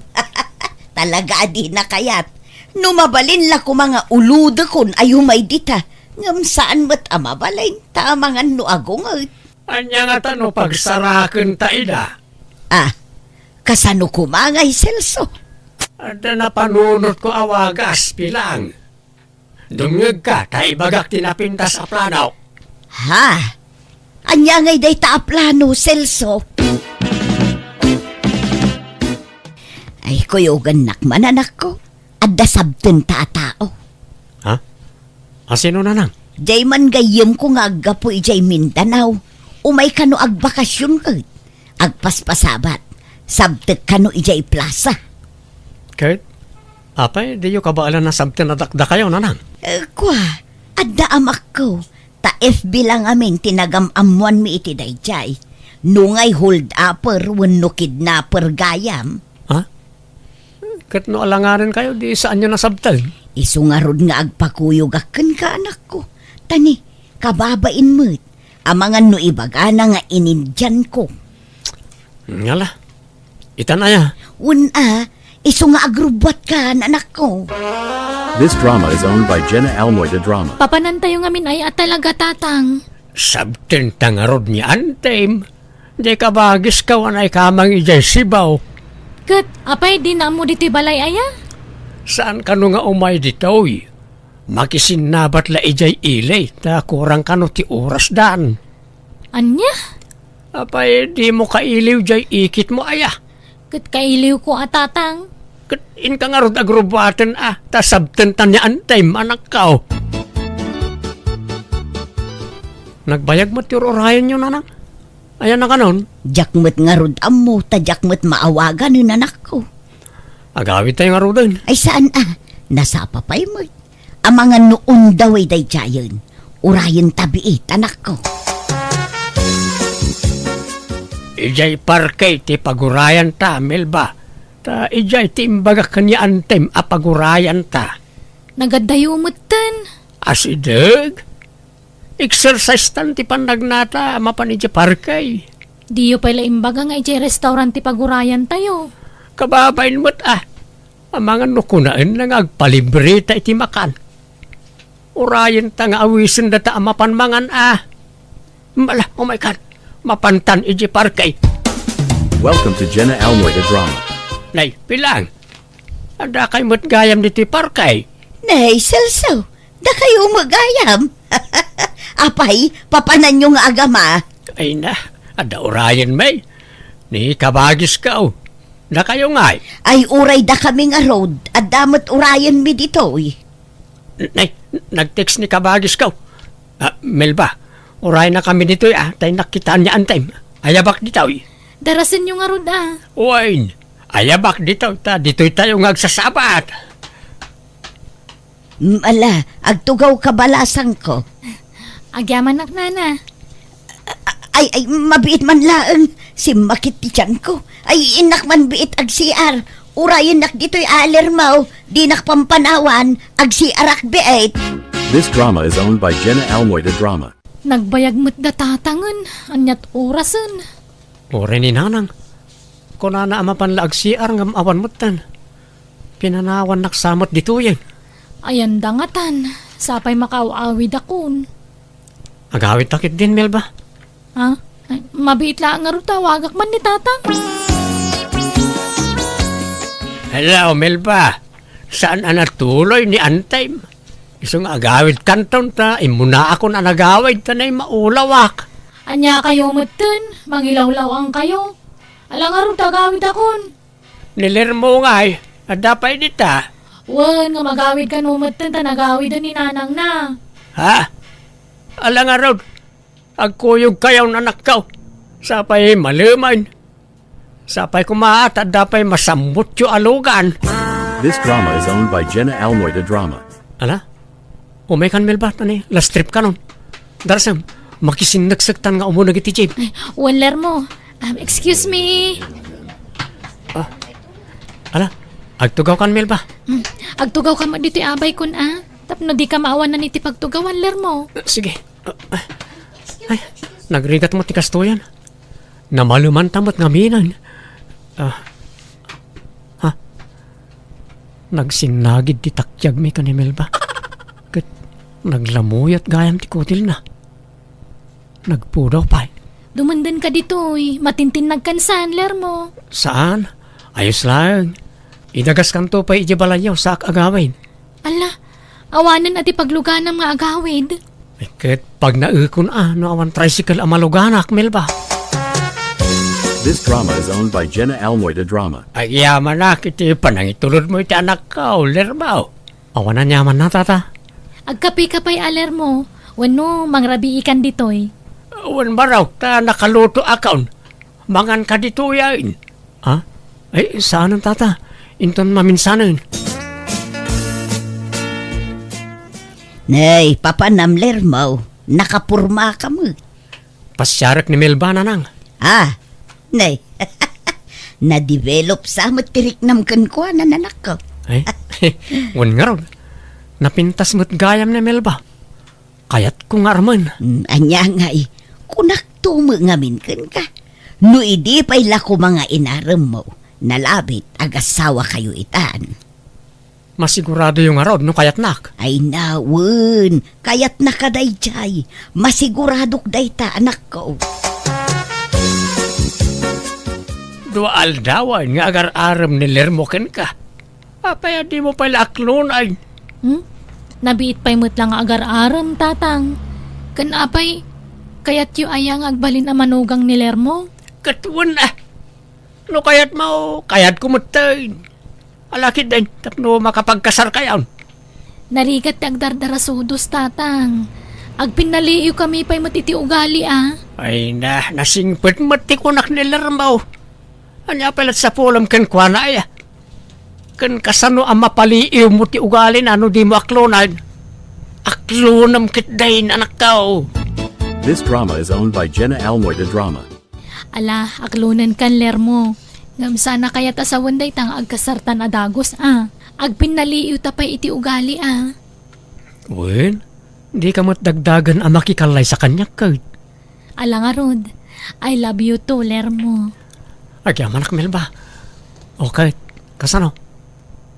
talaga di na kayat. Numabalin la ko mga uluda kon ayumay dita. Ngam saan mat amabalay, tamangan no agungot. Anya nga tano pagsaraken ta ida. Kasano ko mga Celso? Ada na panunot ko awagas, Pilang. Dungag ka, taibagak tinapintas sa planaw. Ha? Anya ngay day taaplano, Celso? Ay, kuyogan nakman anak ko. Adda sabten taatao. Ha? Asino na nang? Jay man gayem ko nga aggapo ijay Mindanao. Umay kano agbakasyon ka. Agpaspasabat. Sabtek kano ijay plaza. Kurt, apay, di yung kabaalan na sabtin na dakda kayo na nang. Kwa, adda amak ko. Ta FB lang amin tinagamamuan mi iti dayjay. Nungay hold upper wenno kidnapper gayam. Ha? Kurt, no alangarin kayo, di saan nyo nasabtal? Isungarod nga agpakuyugakan ka anak ko. Tani, kababain mo't. Amangan no ibaga na nga inindyan ko. Ngala, itanaya. Una, iso nga agrubot ka anak ko. This drama is owned by Jenna Almoida Drama. Papanan tayo ngamin ay at talaga tatang. Sabtin tangarod ni Antime. Di ka bagis ka wanay kamang ijay sibaw. Kat, apay di na mo dito'y balay aya? Saan ka no nga umay ditoy? Makisinabat la ijay ilay, ta kurang ka no ti oras dan. Anya? Apay, di mo kailiw jay ikit mo aya. Kat kailiw ko tatang. Kat in ka nga rod agrubatan ta sabtin tan ni Antime anak ka. Nagbayag mo ti orayan nyo nanang? Ayan na ka nun. Jakmet nga rod amo, ta jakmet maawagan nun anak ko. Agawit tayo nga rodin. Ay saan Nasapa pa'y mo. Amangan noon daw ay dayjayon. Urayan tabiit anak ko. Ijay parkay ti pagurayan ta, Melba. Ta ijay ti imbaga kanya antem a pagurayan ta. Nagadayo mutan. Asideg. Exercise tan ti panagnata mapan ijay parkay. Diyo pala imbaga nga iti restaurant ti pagurayan tayo. Kababain mo't ang mga nukunaan na agpalibre ta iti makan. Urayan ta nga awisin data amapan mangan Mala, oh my God, mapantan iji parkay. Welcome to Jenna Almoy the Drama. Nay, pilang. Ada kay mo't gayam dito parkay. Nay, Celso, da kayo magayam. Apay, papanan yung agama. Ay na, ada urayan may. Ni kabagis ka Da kayo ngay. Ay uray da kami nga road, at damot urayan mi dito Nay, nag-text ni kabagis ka. Melba, uray na kami dito tay nakitaan niya antay. Ayabak dito Darasin nyo nga rod Wine, ayabak dito dito tayo ngagsasabat. Mala, agtugaw kabalasang ko. Agyaman nak nana. Ay, mabiit man laeng. Si makit ti tiyan ko. Ay, inak man biit ag siar. Urayan nak dito'y alermaw. Di nakpampanawan, ag siarak biit. This drama is owned by Jenna Almoy the Drama. Nagbayag mo't da tatangan. Anyat orasan. Ore ni nanang. Kung na amapanlaag siar ngam awan mutan. Pinanawan naksamot dito yan. Ayan dangatan. Sapay makawawid akon. Agawit takit din, Melba. Ha? Ay, mabiit lang nga rin tawagak man ni tatang. Hello, Melba. Saan anatuloy ni Antay? Isang agawid kanton ta, imuna ako na nagawid ta na maulawak. Anya kayo mutin, mangilawlawang kayo. Alang nga rin tagawid akon. Nilirmo nga adapay dita. Wan, nga magawid ka no mutin, tanagawid ni nanang na. Ha? Alang nga rin, agkuyog kayaw na nakaw. Sapay maluman. Sapay kumaat at dapay masambot yung alugan. This drama is owned by Jenna Almoy the Drama. Ala? Umay kan Melba, tani, last trip ka nun. Darasam, makisinagsagtan nga umunag iti Jib. Wan, Lermo. Excuse me. Ala, agtugaw kan Melba. Agtugaw ka mo dito abay kun Tapno di ka maawan na niti pagtugawan, Lermo. Sige. Ay, nagrigat mo ti kastoyan. Namaluman tamot ngaminan. Nagsinagid ti takyag mi kan Melba. Kat naglamuyat gayam ti kutil na. Nagpudaw pa. Dumandan ka dito, matintin nagkansan, Lermo. Saan? Ayos lang. Idagas kanto pa ijabalayaw sa agawin. Ala, awanan at ipaglugan ng mga agawid. Ket pag naukon no awan tricycle amaluganak, Melba. This drama is owned by Jenna Almoy the Drama. Ay yaman na, kiti panangitulod mo iti anak ka, Lerbaw. Awan na yaman na, tata. Agkapi-kapay, Lermo. Wano, mangrabi ikan ditoy. Awan baraw, ta nakaluto akaon. Mangan ka dito yain. Ha? Ay, saan tata? Inton maminsanan. Nay, papanam lermaw. Nakapurma ka mo. Pasyarak ni Melba na nang. Nay. Na-develop sa matirik nam kankwa na nanak ko. Ay, wan nga ron. Napintas mo't gayam ni Melba. Kayat kong arman. Anya nga kunak tumo ngamin kan ka. No idi pa'y lako mga inaram mo. Nalabit agasawa kayo itan. Masigurado yung arod no kayat nak. Ay nawon, kayat nakadayjay. Masiguradok dayta anak ko. Dua aldawan nga agar-aram ni Lermo ken ka. Apaya di mo pala aklonay. Nabiit pa'y mo't lang agar-aram, tatang. Kan apay, kayat yu ayang agbalin ang manugang ni Lermo. Katuan no kayat mo, kayat kumutay. Alakid din, tapno makapagkasar kayaon. Narigat ti agdardarasudos, tatang. Agpinaliyo kami pa'y matiti ugali, Ay nasingpit mati kunak ni Lermo. Anya palat sa pulam ken kuana ay. Ken kasano ang mapaliiw mo ti ugali na ano di mo aklonan. Aklonam kit dahin anak kao. This drama is owned by Jenna Almoy the Drama. Ala, aklunan kan lermo. Ngam sana kaya ta sa wanday tang agkasartan adagos Agpinaliw ta pa'y iti ugali Wen, di ka matdagdagan ang makikalay sa kanya kay. Ala nga Rod, I love you too, lermo. Agyaman ak Melba. Okay, kasano?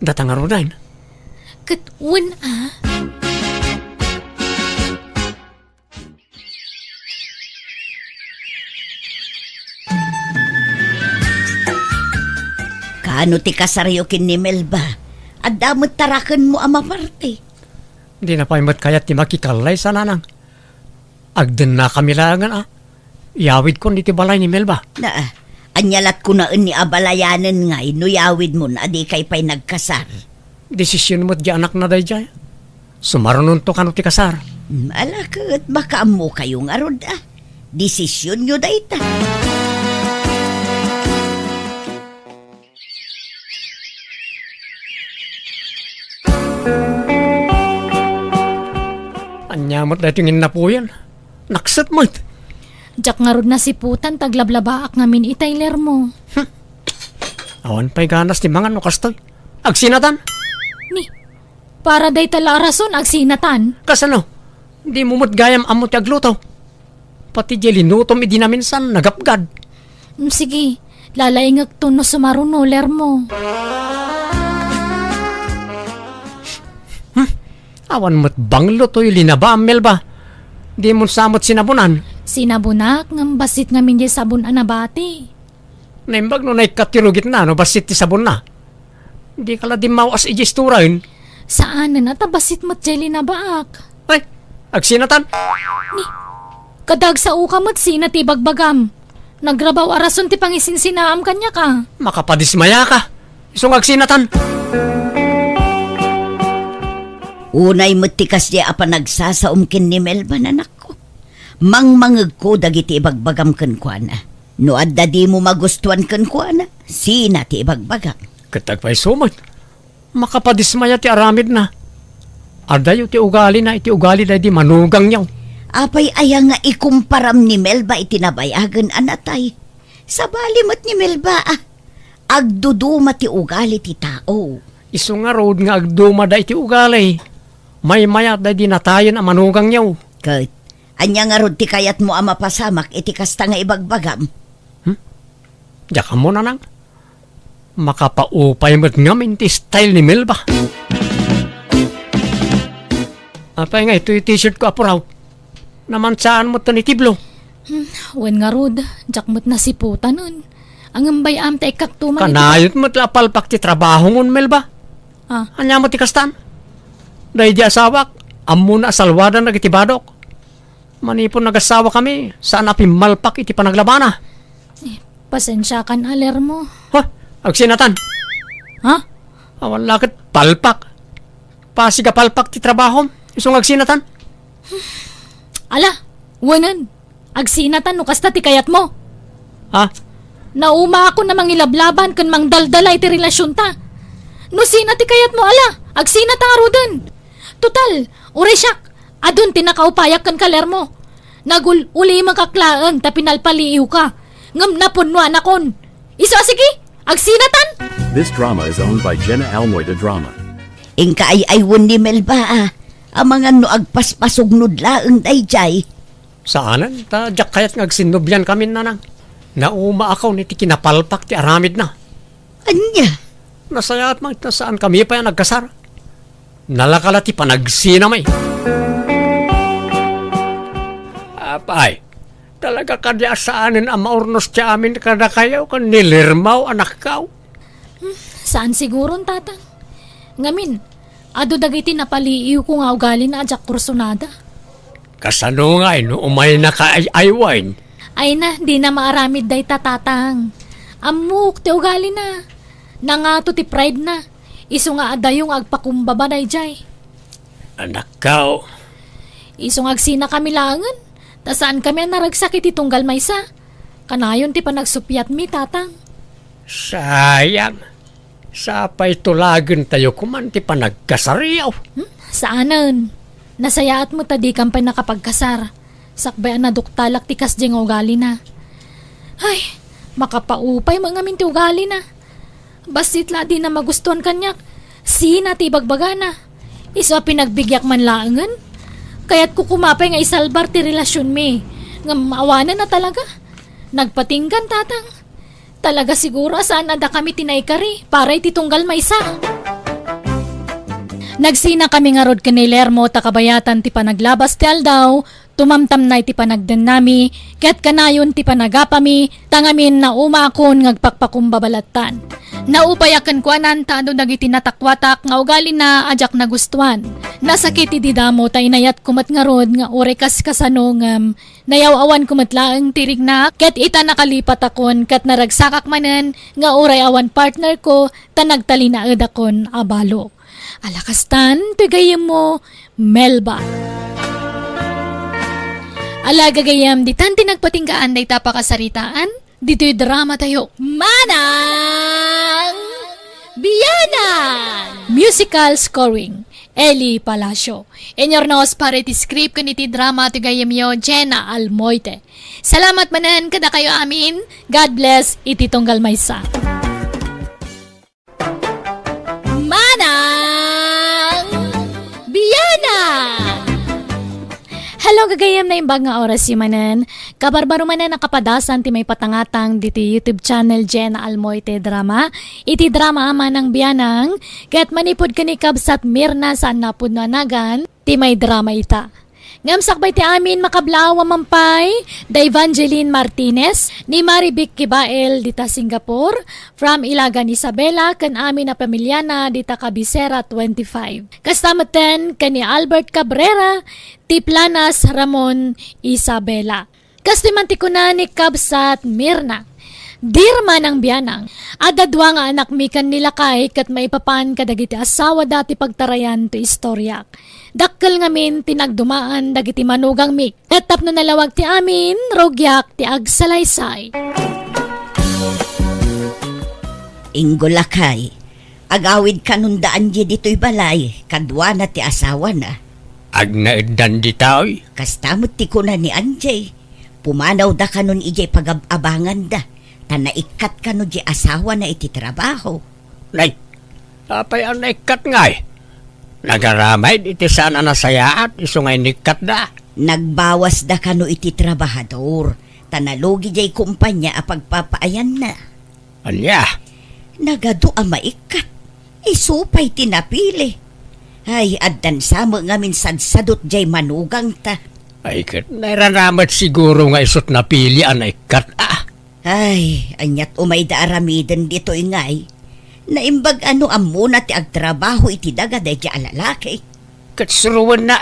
Datang nga rodain. Katun Kaano ti kasaryokin ni Melba? At damot tarakan mo ama parte. Di na pa imat kayat ti makikalay sa nanang. Agden na kami langan Yawid ko ti balay ni Melba. Na, anyalat ko na ni abalayanan nga, inuyawid mo na di kay pa'y nagkasar. Desisyon mo't di anak na day jay. Sumarunon to kano ti kasar. Alakot, baka mo kayong arod Desisyon nyo da ita. Anyamot na tingin na po yan. Naksat mo't. Jak nga Rod na siputan taglablabaak ngamin itay lermo. Awan pa'y ganas ti mga nukastoy. Agsinatan. Ni, para day tala rason agsinatan. Kasano? Di mo mo't gayam amot ti agluto. Pati di linutom idi na minsan nagapgad. Sige, lalaingag to no sumaruno lermo. Awan mo't banglo to'y linaba ang Melba. Di mo samot sinabunan. Sinabunak ngam basit ngamin di sabon anabati. Naimbag no naikatirugit na no basit ti sabon na. Di kala di mawas ijisturain. Saan na tabasit mo't jeli na baak? Ay, agsinatan. Kadag sa uka mo't sina ti bagbagam. Nagrabaw arason ti pangisinsinam kanya ka. Makapadismaya ka. Isong agsinatan. Unay matikas di apa nagsasaumkin ni Melba nanak ko. Mangmangag ko dagiti ibagbagam kan kwa na. No adda di mo magustuhan kan kwa na. Sina ti ibagbagam. Katag pa'y sumat. Makapadismaya ti aramid na. Ardayo ti ugali na iti ugali na di manugang niyaw. Apay aya nga ikumparam ni Melba itinabayagan anatay. Sa balimot ni Melba agduduma ti ugali ti tao. Iso nga road nga agduma da iti ugali. May mayat da di natayan ang manugang niyaw. Kat, anya nga rod ti kayat mo ama pasamak iti kasta nga ibagbagam. Diyak mo na nang. Makapaupay mo't ngamin ti style ni Melba. Apay nga ito yung t-shirt ko apuraw. Naman saan mo ito ni Tiblo? Wen nga Rod, jak mo't nasiputan nun. Ang ambay am ta ikaktuman. Kanayot mo't lapalpak ti trabaho ngun Melba. Anya mo ti kastan? Dahil di asawak, amo na asalwadan na kitibadok. Manipon nag-asawa kami, saan apimalpak iti panaglabana. Pasensya kan alermo. Agsinatan. Ha? Awan lakit, palpak. Pasiga palpak ti trabaho, isong agsinatan. Ala, wanan. Agsinatan no kasta ti kayat mo. Nauma ako na mangilablaban kan mangdaldalay ti relasyon ta. No sina ti kayat mo ala, agsinata nga rodan. Total, uresyak, adun tinakaupayak kan kalermo. Uli magkaklaang ta pinalpaliiw ka. Ngam napunwa nakon. Iso sige, agsinatan. This drama is owned by Jenna Almoida Drama. Ingka ay won ni Melba ang mga no agpaspasog nudlaang dayjay. Saanan? Ta jak kayat nga agsinubyan kami nanang. Nauma akaw ni ti kinapalpak ti aramid na. Anya? Nasayat man na saan kami pa yan nagkasar. Nalakala ti panagsinamay. Apay, talaga kadya saanin ang maurnos ti amin kada kayaw kan nilirmaw anak kaw. Saan siguro tatang? Ngamin, ado dagiti napaliiw ko nga ugali na adyak kursunada. Kasano nga no umay na kaaywain. Ay na, di na maaramid day tatatang. Amuk, ti ugali na. Nangato ti pride na. Iso nga adayong agpakumbaba day jay. Anak kaw. Iso nga agsina kami langan. Ta saan kami ang naragsakit itong galmaysa. Kanayon ti panagsupyat mi tatang. Sayang. Sapay tulagan tayo kuman ti panagkasariyaw. Saanan? Nasayaat mo tadi kampay nakapagkasar. Sakbayan na duktalak ti kasdi nga ugali na. Ay, makapaupay mga mintugali na. Basit la di na magustuhan kanyak. Sina ti bagbagana. Isa pinagbigyak man laangan. Kaya't kukumapay nga isalbar ti relasyon mi. Nga maawanan na talaga. Nagpatinggan tatang. Talaga siguro saan ada kami tinaykari para ititunggal maysa. Nagsina kami nga rod kanilermo takabayatan ti panaglabas ti aldaw, tumamtam na iti panagdan nami, ket kanayon ti panagapami, tangamin na umakon ngagpakpakumbabalatan. Naupayakan ko anan tano dagiti natakwatak nga ugali na ajak na gustuan. Nasakit iti damo tay inayat kumat nga rod nga orekas kasano ngam nayaw-awan kumatlaang tirig na ket ita nakalipat akon ket naragsakak manen nga oray awan partner ko tanagtalinaed akon abalo. Alakastan, tigayam mo, Melba. Ala gagayam, di tanti nagpatinggaan day tapakasaritaan, dito'y drama tayo, Manang Biyanan! Musical scoring, Eli Palacio. Enyornos para iti script kaniti drama tigayam yo, Jenna Almoite. Salamat manan kada kayo amin, God bless, iti tunggal maysa. Manang Biyana! Hello, gagayam na imbag nga oras yung manan. Kabarbaro manan nakapadasan ti may patangatang diti YouTube channel Jenna Almoite Drama. Iti drama ama ng biyanang. Kaya't manipod kanikabsat Mirna saan napod na nagan. Ti may drama ita. Ngamsakbay ti amin makablawa mampay, da Evangeline Martinez, ni Maribic Kibael dita Singapore, from Ilagan Isabela, kan amin na pamilyana dita Cabicera 25. Kastamatan kan ni Albert Cabrera, ti Planas Ramon Isabela. Kastiman ti kunani kabsat Mirna. Dirma ng biyanang, adadwa nga anak mi kan nilakay kat maipapan kadagiti asawa dati pagtarayan ti istoryak. Dakkel ngamin tinagdumaan dagiti manugang mi. Etap no nalawag ti amin, rogyak ti agsalaysay. Ingolakay, agawid kanundaan di dito'y balay, kadwa na ti asawa na. Agnaedan di taoy. Kastamot ti kuna ni Anjay, pumanaw da kanon ijay pagabangan da. Tanaikat ka no di asawa na iti trabaho. Nay, apay ang naikat ngay. Nagaramay iti sana nasayaat, iso ngay nikat da. Nagbawas da ka no iti trabahador. Tanalugi jay kumpanya a pagpapaayan na. Anya, Nagado a maikat. Isupay tinapili. Ay, addan samo nga minsan sadot jay manugang ta. ay kat nairaramat siguro nga isot napili ang naikat Ay, anyat umay da aramiden dito ingay. Naimbag ano amuna ti agtrabaho iti daga da di alalaki. Katsuruan na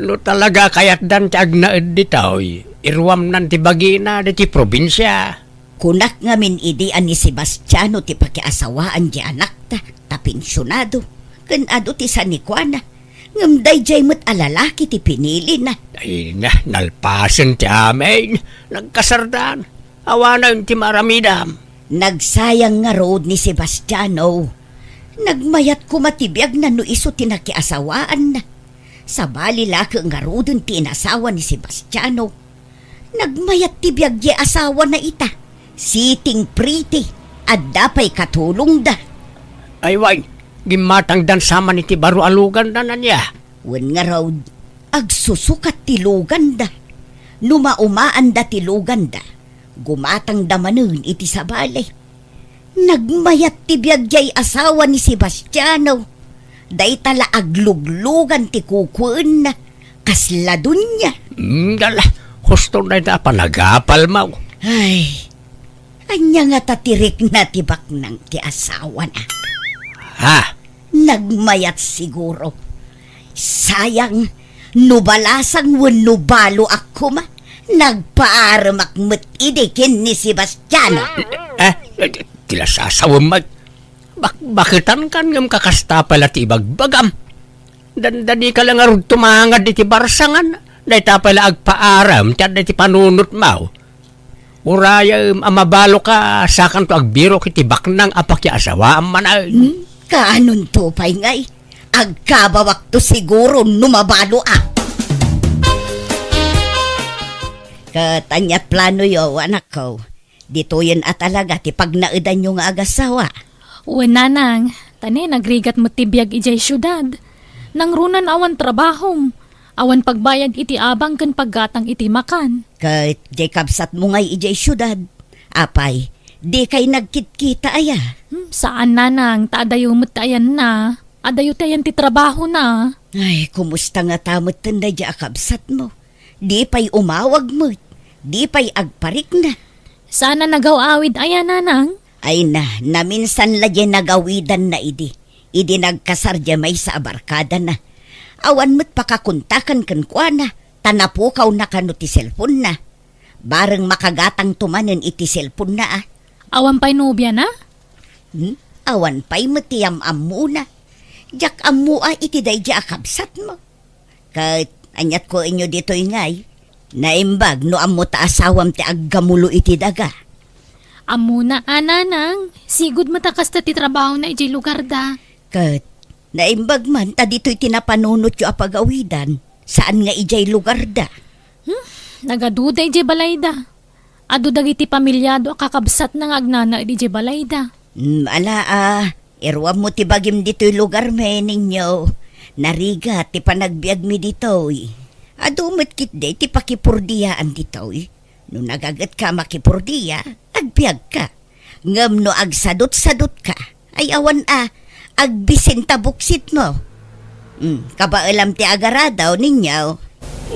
No talaga kayat dan ti agnaed di taoy. Irwam nan ti bagina di ti probinsya. Kunak nga min idian ni Sebastiano ti pakiasawaan di anak ta, tapinsyonado. Kanado ti sanikwana. Ngamday jay mo't alalaki ti pinili na. Ay na, nalpasan ti amin. Nagkasardan. Awanan ti maramidam. Nagsayang nga road ni Sebastiano. Nagmayat kumatibiyag na no iso tinakiasawaan na. Sa bali laki nga rodon ti inasawa ni Sebastiano. Nagmayat tibiyag di asawa na ita. Siting pretty. At dapay katulong da. Ay way, gimatang dan sama ni ti baro alugan na niya. Wen nga road, agsusukat ti lugan da. Numaumaan da ti lugan da. Gumatang damanun iti sabali. Nagmayat ti biyag asawa ni Sebastiano. Day tala agluglugan ti kukuan na. Kasladun niya. Dala, husto na ita panagapal mo. Ay, anya nga tatirik na tibak ng ti asawa na. Ha? Nagmayat siguro. Sayang, nubalasang nubalo ako ma. Nagpaaramak mo't idikin ni Sebastiano. Tila sasawam mag. Bakitan kan ngam kakasta pala ti bagbagam. Dandani ka lang arud tumangad iti barsangan. Dahita pala agpaaram ti ti panunot mau. Uraya amabalo ka sakan to agbiro kiti baknang apakya asawa manay. Kaanon to pay ngay? Agkabawak to siguro numabalo Katanyat plano yo, anak ko. Dito yun at talaga, ti pag naudan yung agasawa. Uwan nanang, tani nagrigat mo tibiyag ijay syudad. Nang runan awan trabahom. Awan pagbayad iti abang kan paggatang iti makan. Kat di kabsat mo ngay ijay syudad. Apay, di kay nagkitkita aya. Saan nanang, taadayo mo't ayan na. Adayo tayan ti trabaho na. Ay, kumusta nga tamot tanda di akabsat mo. Di pa'y umawag mo. Di pa'y agparik na. Sana nagaw-awid ayan nanang. Ay na, naminsan la dyan nagawidan na idi. Idi nagkasar dyan may sa abarkada na. Awan mo't pakakuntakan kan kwa na. Tanapukaw na kano ti cellphone na. Bareng makagatang tumanen iti cellphone na ah. Awan pa'y nobya na? Awan pa'y matiyam muna. Jak amua iti day dya akabsat mo. Kahit anyat ko inyo dito ingay. Naimbag no amo ta asawam ti aggamulo iti daga. Amuna ananang, sigud matakas ta ti trabaho na ijay lugar da. Kat, naimbag man, ta dito'y tinapanunot yung apagawidan. Saan nga ijay lugar da? Nagaduda ijay balayda. Adu dagiti pamilyado kakabsat na nga agnana ijay balayda. Irwam mo ti bagim dito'y lugar me ninyo. Nariga, ti panagbiag mi dito'y. Adumit kit de, ti pakipurdiyaan dito'y. No nagagat ka makipurdiya, agbiag ka. Ngam no agsadot-sadot ka, ay awan agbisinta buksit mo. Kabaalam ti agaradaw ninyo.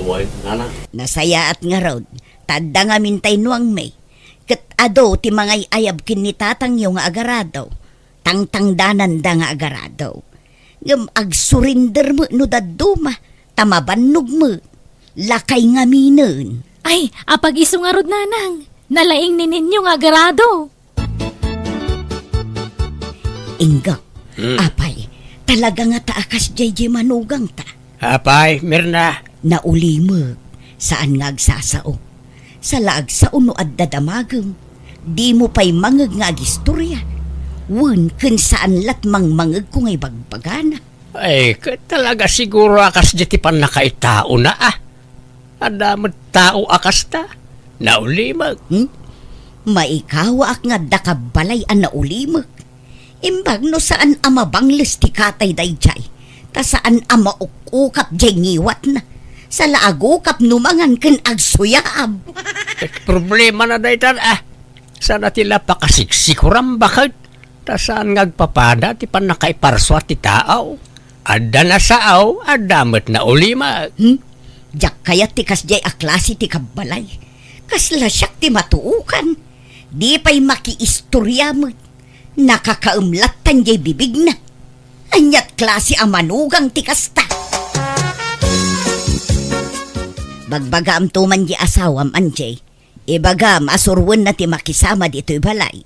Uway, nana. Nasaya at nga raw, tadda nga mintay nuang may. Kat ado ti mangay ayab kinitatang yung agaradaw. Tangtangdanan da nga agaradaw. Ngam agsurinder mo no daduma, tamabannog mo. Lakay nga minen. Ay, apag isungarod nanang. Nalaing ni ninyo nga garado. Inga, apay, talaga nga taakas JJ manugang ta. Apay, Mirna. Naulimag, saan nga agsasao? Sa laag sa uno at dadamagam, di mo pa'y mangag nga agistorya. Wan, kun saan latmang mangag ko ngay bagbagana. Ay, talaga siguro akas di ti pan nakaitao na ah. Adamot tao akas ta. Naulimag. Maikawa ak nga dakabalay ang naulimag. Imbag no saan amabangles ti katay dayjay. Ta saan amaukukap jay ngiwat na. Sa laagukap numangan ken agsuyaab. Problema na daytan ah. Sana tila pakasiksikuram bakit. Ta saan ngagpapada ti pan nakaiparswa ti tao. Adda na saaw, adamot na ulimag. Jak kaya ti kasjay a klase ti kabalay. Kasla siyak ti matuukan. Di pa'y makiistorya mo. Nakakaumlatan jay bibig na. Anyat klase a manugang ti kasta. Bagbagam tuman di asawam anjay. Ibagam asurwan na ti makisama dito'y balay.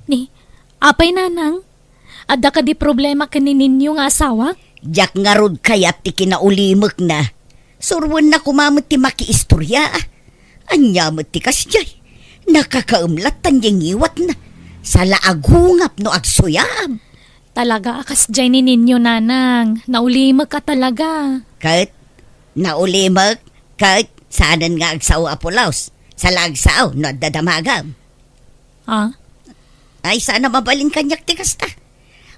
Ni, apay nanang? Adda ka di problema kanin ninyo nga asawa? Jak nga rod kayat ti kinaulimak na. Surwan na kumamot ti makiistorya. Anyamot ti kasjay. Nakakaumlatan jay ngiwat na. Sa laagungap no agsuyab. Talaga akas dyan ni ninyo nanang. Naulimag ka talaga. Kahit naulimag, kahit saanan nga agsaw apulaos. Sa lagsaw no dadamagam. Ah? Ay sana mabalin kanyak ti kasta.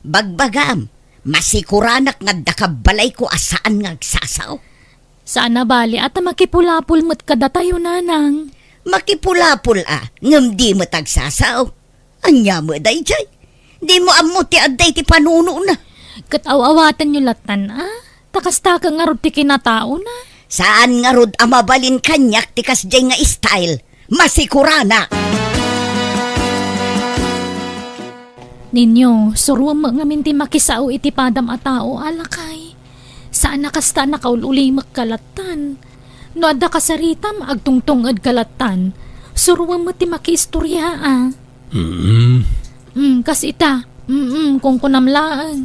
Bagbagam, masikuranak nga dakabalay ko asaan nga agsasaw. Sana bali at makipulapul mo't kada tayo nanang. Makipulapul ngam di mo tagsasaw. Anya mo dayjay. Di mo amo ti aday ti panuno na. Kataw-awatan nyo latan Takasta ka nga rod ti kinatao na. Saan nga rod amabalin kanyak ti kasjay nga style. Masikurana. Ninyo, suruam nga minti makisao iti padam a tao alakay. Saan nakasta nakaululi magkalatan. No adda kasaritam agtungtungad kalatan. Suruam mo ti makiistorya Kas ita. Kung kunamlaan.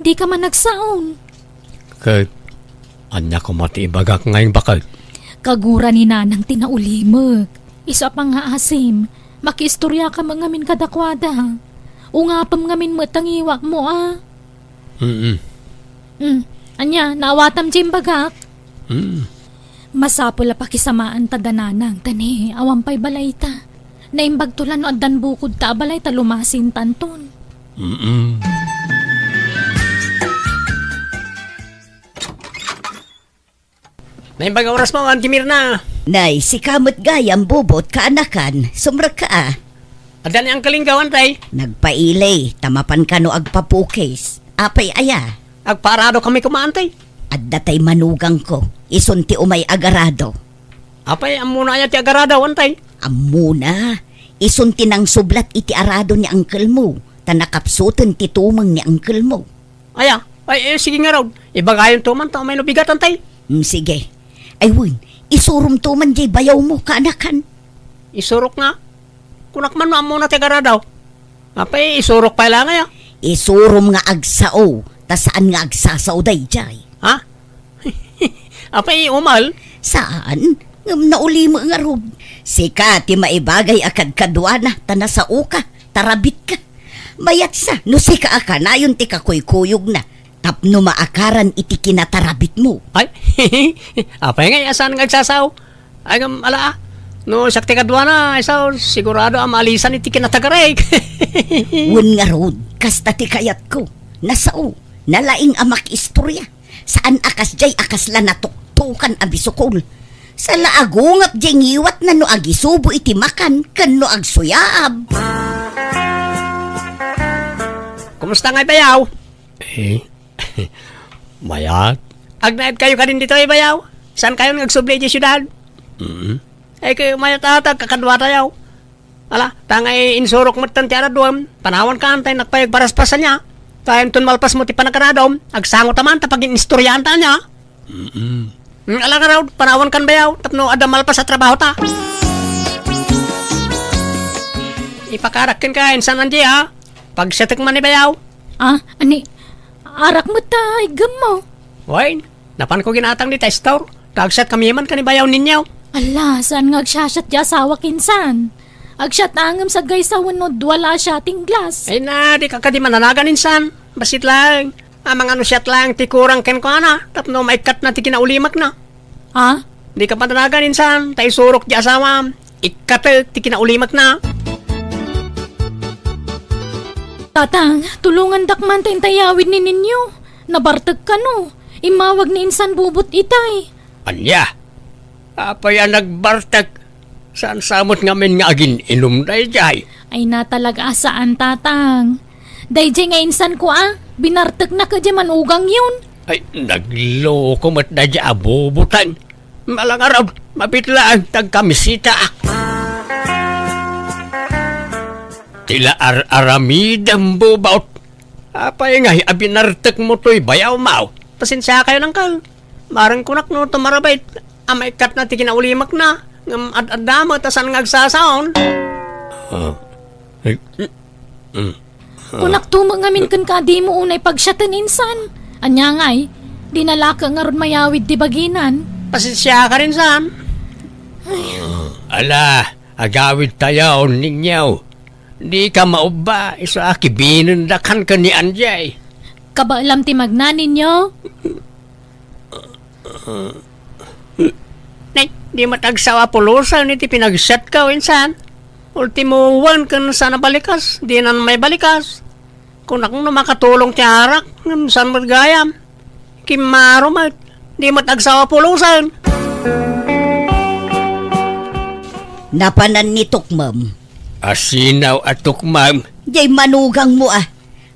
Di ka man nagsaon. Kaya, anya ko matibagak ngayon bakit? Kagura ni nanang tinaulimag. Isa pang nga asim. Makiistorya ka mangamin kadakwada. Ungapam ngamin mo tangiwak mo Anya, nawatam jim bagak. Masapol la pakisamaan ta dananang tani awampay balay ta. Naimbag tulan no addan bukod ta balay ta lumasin tanton. Naimbag oras mo, Auntie Mirna. Nay, si kamot gayam bubot kaanakan, sumrag ka ah. Adan ang kalinggawan, tay. Nagpailay, tamapan ka no agpapukis. Apay aya, Agparado kami kumaantay. at datay manugang ko, isunti umay agarado. Apay, amuna niya ti agaradawan, tay. Amuna, isunti ng sublat iti arado ni uncle mo, tanakapsutan ti tumang ni uncle mo. Aya, sige nga raw. Ibagayon to man, may nabigatan, tay. Sige. Ay wun, isurum tuman jay bayaw mo kaanakan. Isurok nga. Kunak man muna ti agaradaw. Apay, isurok pa lang nga. Isurum nga agsao, ta saan nga agsasaw day jay. Ha? Apay, umal. Saan? Ngam nauli mo nga rod. Sika ti maibagay akad kadwana, tanasao ka, tarabit ka. Mayat sa, no sika aka na yun ti kakuykuyog na. Tapno maakaran iti kinatarabit mo. Ay, apay nga, asan nga agsasaw? Ay, ala, no, sakti kadwa na, isaw, sigurado ang maalisan iti kinatagareg. Wun nga rod, kasta ti kayat ko. Nasao, nalaing amak istorya. Saan akas jay akas la natuktukan abisukol. Sa laagungap jay ngiwat na no agisubo iti makan, kan no agsuyaab. Kumusta nga, bayaw? Mayat. Agnaib kayo ka din dito, bayaw? Saan kayo nagsubli di syudad? Kayo mayat atag, kakadwa tayo. Ala, tangay insurok mo tan ti aradwam. Panawan ka antay, nakpayag paraspasan niya. Tayo tun malpas mo ti panakaradom. Agsangot taman, tapag inistoryahan ta niya. Ala ka raw, panawan kan bayaw. Tapno ada malpas sa trabaho ta. Ipakarakin ka, insan nandiya ha. Pag setek man ni bayaw. Ani, arak mo ta, igam mo. Wait, napan ko ginatang di testor. Tagset kami man ka ni bayaw ninyo. Ala, saan nga agsyasat di asawa kinsan? Agsyat angam sa gaysawan no, wala siya ting glass. Ay na, di ka di mananagan insan. Basit lang. Amang ano siyat lang, ti kurang ken ko ana. Tapno maikat na ti kinaulimak na. Ha? Di ka mananagan insan. Tay surok di asawa. Ikat ti kinaulimak na. Tatang, tulungan dakman tayong tayawid ni ninyo. Nabartag ka no. Imawag ni insan bubot itay. Anya? Apay ang nagbartag. Saan samot ngamin nga agin inom day jay? Ay natalaga saan tatang. Dayjay nga insan ko binartag na ka dyan manugang yun. Ay, nagloko mat na dya abubutan. Malang araw, mabitla ang tagkamisita. Tila aramidang bubaut. Apay nga, abinartag mo to'y bayaw mau. Pasensya kayo ng kal. Marang kunak no, tumarabait. Amay kat na ti kinaulimak na. Ngam ad-adama tasan ngagsasaon. Kunak tumangamin kan ka di mo unay pagsyatan insan. Anya nga'y, dinalaka nga ron mayawid di baginan. Pasensya ka rin saan? Ala, agawid tayo ninyo. Di ka mauba, isa kibinundakan ka ni Anjay. Kabaalam ti magnanin nyo? Nay, di matagsawa pulusan, iti pinagsat ka, insan. Ultimo one kan sana balikas, di na may balikas. Kung akong makatulong ti harak, saan magayam. Kimaro mat, di matagsawa pulusan. Napanan ni Tukmam. Asinaw at tukmam. Jay manugang mo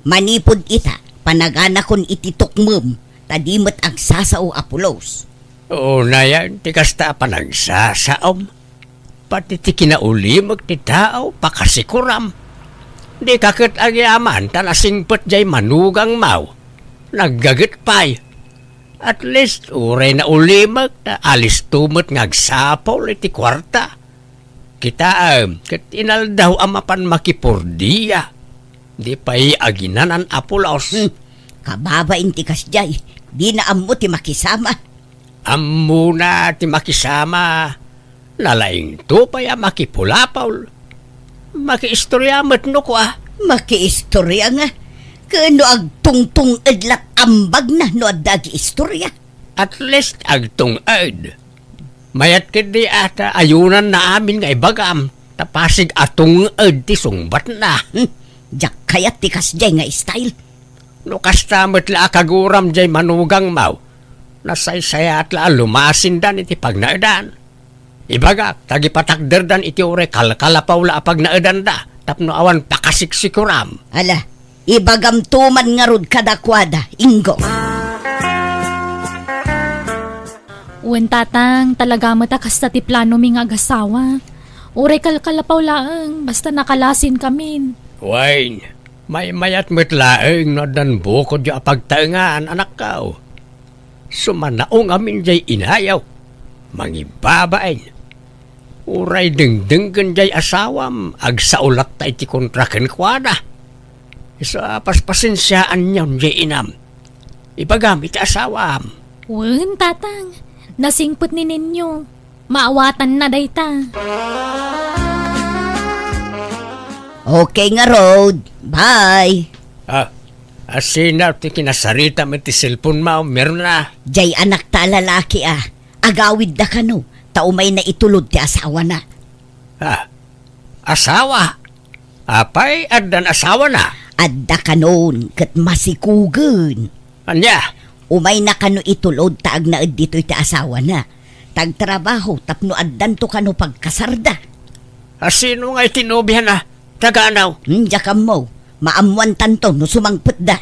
Manipod ita, panagana kon iti Tukmam. Tadimat agsasaw apulos. Oo na yan, ti kasta pa nagsasaom. Pati ti kinaulimag ti tao, pakasikuram. Di kakit agyaman, talasingpot jay manugang mau. Naggagit pa'y. At least, uray na ulimag, na alis tumot ngagsapol iti kwarta. Kita kat inaldaw amapan makipurdiya. Di pa'y aginanan apulos. Kababa inti kasjay, di na ammo ti makisama. Amuna ti makisama. Nalaing to pa'y makipulapaw. Makiistorya matno ko Makiistorya nga. Kano agtungtung edlat ambag na no adagi istorya. At least agtong ad. Mayat kidi ata ayunan na amin nga ibagam. Tapasig atong ti sungbat na. Jak kayat ti kasjay nga style. No kastamot la kaguram jay manugang maw. Nasaysaya at la lumasin dan iti pagnaadan. Ibagak, tagipatakder dan iti ure kalkalapaw la apag naadan da. Tapno awan pakasiksikuram. Ala, ibagam tuman nga rod kadakwada, Ingo. Uwan tatang, talaga mata kasta ti plano mi nga agasawa. Uray kalkalapaw laang, basta nakalasin kami. Wain, may mayat metlaeng no dan bukod yung apagtaengan anak kao. Sumanaong amin jay inayaw. Mangibabain. Uray dengdenggan jay asawam, agsaulak ta iti kontraken kwada. Isa paspasensyaan niyon jay inam. Ibagam iti asawam. Uwan tatang, nasingput ni ninyo. Maawatan na dayta. Okay nga Rod, bye. Asina ti kinasarita mo ti cellphone mo, meron na. Jay anak ta lalaki agawid da kano, taumay na itulod ti asawa na. Asawa? Apay, addan asawa na. Adda kanon, kat masikugan. Anya? Umay na kano itulod taag na dito'y ti asawa na. Tagtrabaho, tapno addan to kano pagkasarda. Sino nga itinobyan na? Tagaanaw? Jakam mo, maamuan tanto no sumangput da.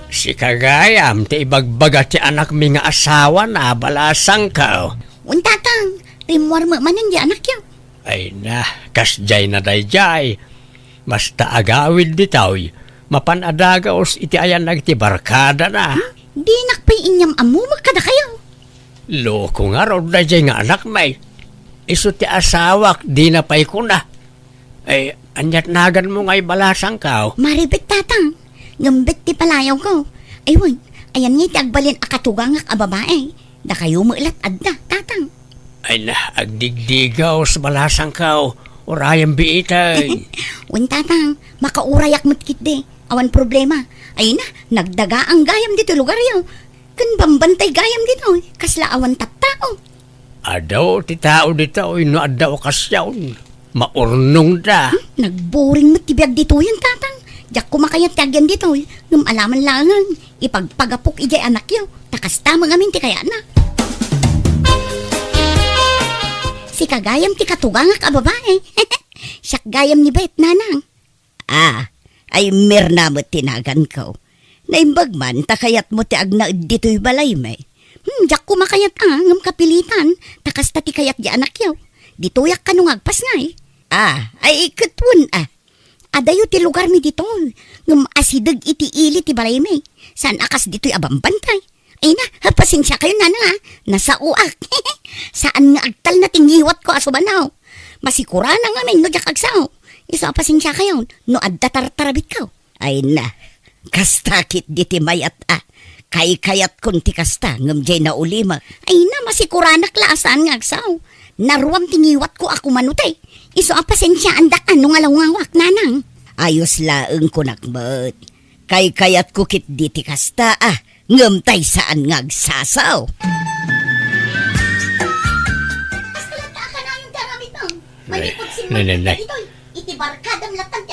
Si kagayam, ti ibagbaga ti anak mi nga asawa na balasang ka. Untatang, rimwar mo manan di anak yaw. Ay na, kasjay na dayjay. Basta agawid bitaw, mapanadagaos iti ayan nagti barkada na. Di nakpay inyam amu magkada kayo. Loko nga raw dayjay nga anak may. Iso ti asawak, di na pay ko na. Ay, anyat nagan mo nga'y balasang ka. Maribit tatang, ngambit ti palayaw ko. Ay wan, ayan nga ti agbalin akatugangak a babae. Da kayo muilat adda, tatang. Ay na, agdigdigaw sa balasang ka. Orayang biitay. Wan tatang, makaurayak matkit de. Awan problema. Ay na, nagdaga ang gayam dito lugar yaw. Kan bambantay gayam dito, kasla awan tattao. Adaw, ti tao dito, no adaw kasyawn. Maurnong da. Nagboring mo tibiyag dito yan, tatang. Diyak kumakayat tagyan dito, ngam alaman langan. Ipagpagapok ijay anak yaw, takas tamang amin ti kaya na. Si kagayam ti katugangak a babae. Siyak gayam ni Bet, nanang. Ay mirna mo tinagan ko. Naimbag man, takayat mo ti agna dito'y balay may. Diyak kumakayat ngam kapilitan, takas ta ti kayat di anak yaw. Dito'yak ka nung agpas na ay ikatun Adayo ti lugar mi dito, ngam asidag iti ili ti balay may. Saan akas dito'y abambantay. Ay na, pasensya kayo nana nasa uak. Saan nga agtal na tingiwat ko asubanaw. Masikura na nga men no diyak agsaw. Isa pasensya kayo, no adda tartarabit ka. Ay na, kastakit diti mayat kay-kayat kun ti kasta, ngam jay na ulima. Ay na, masikuranak laasan nga agsaw. Naruam tingiwat ko ako manutay. Iso pasensya andak ano nga lawangwak nanang. Ayos laeng ko nakbat. Kay-kayat ko kit diti kasta ngam tay saan nga agsasaw. Nanay.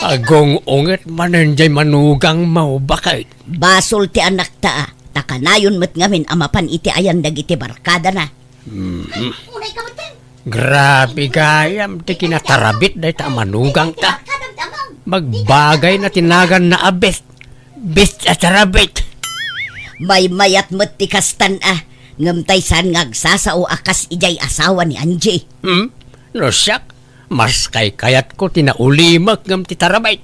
Agong unget manan jay manugang mau bakit? Basol ti anak ta takanayon met ngamin amapan iti ayan dagiti barkada na. Grabe gayam, ti kinatarabit day ta manugang ta. Magbagay na tinagan na abet. Bit at tarabit. May mayat met ti kastan ngamtay san ngagsasao akas ijay asawa ni Angie. No siyak, mas kay-kayat ko tinaulimak ngam ti tarabit.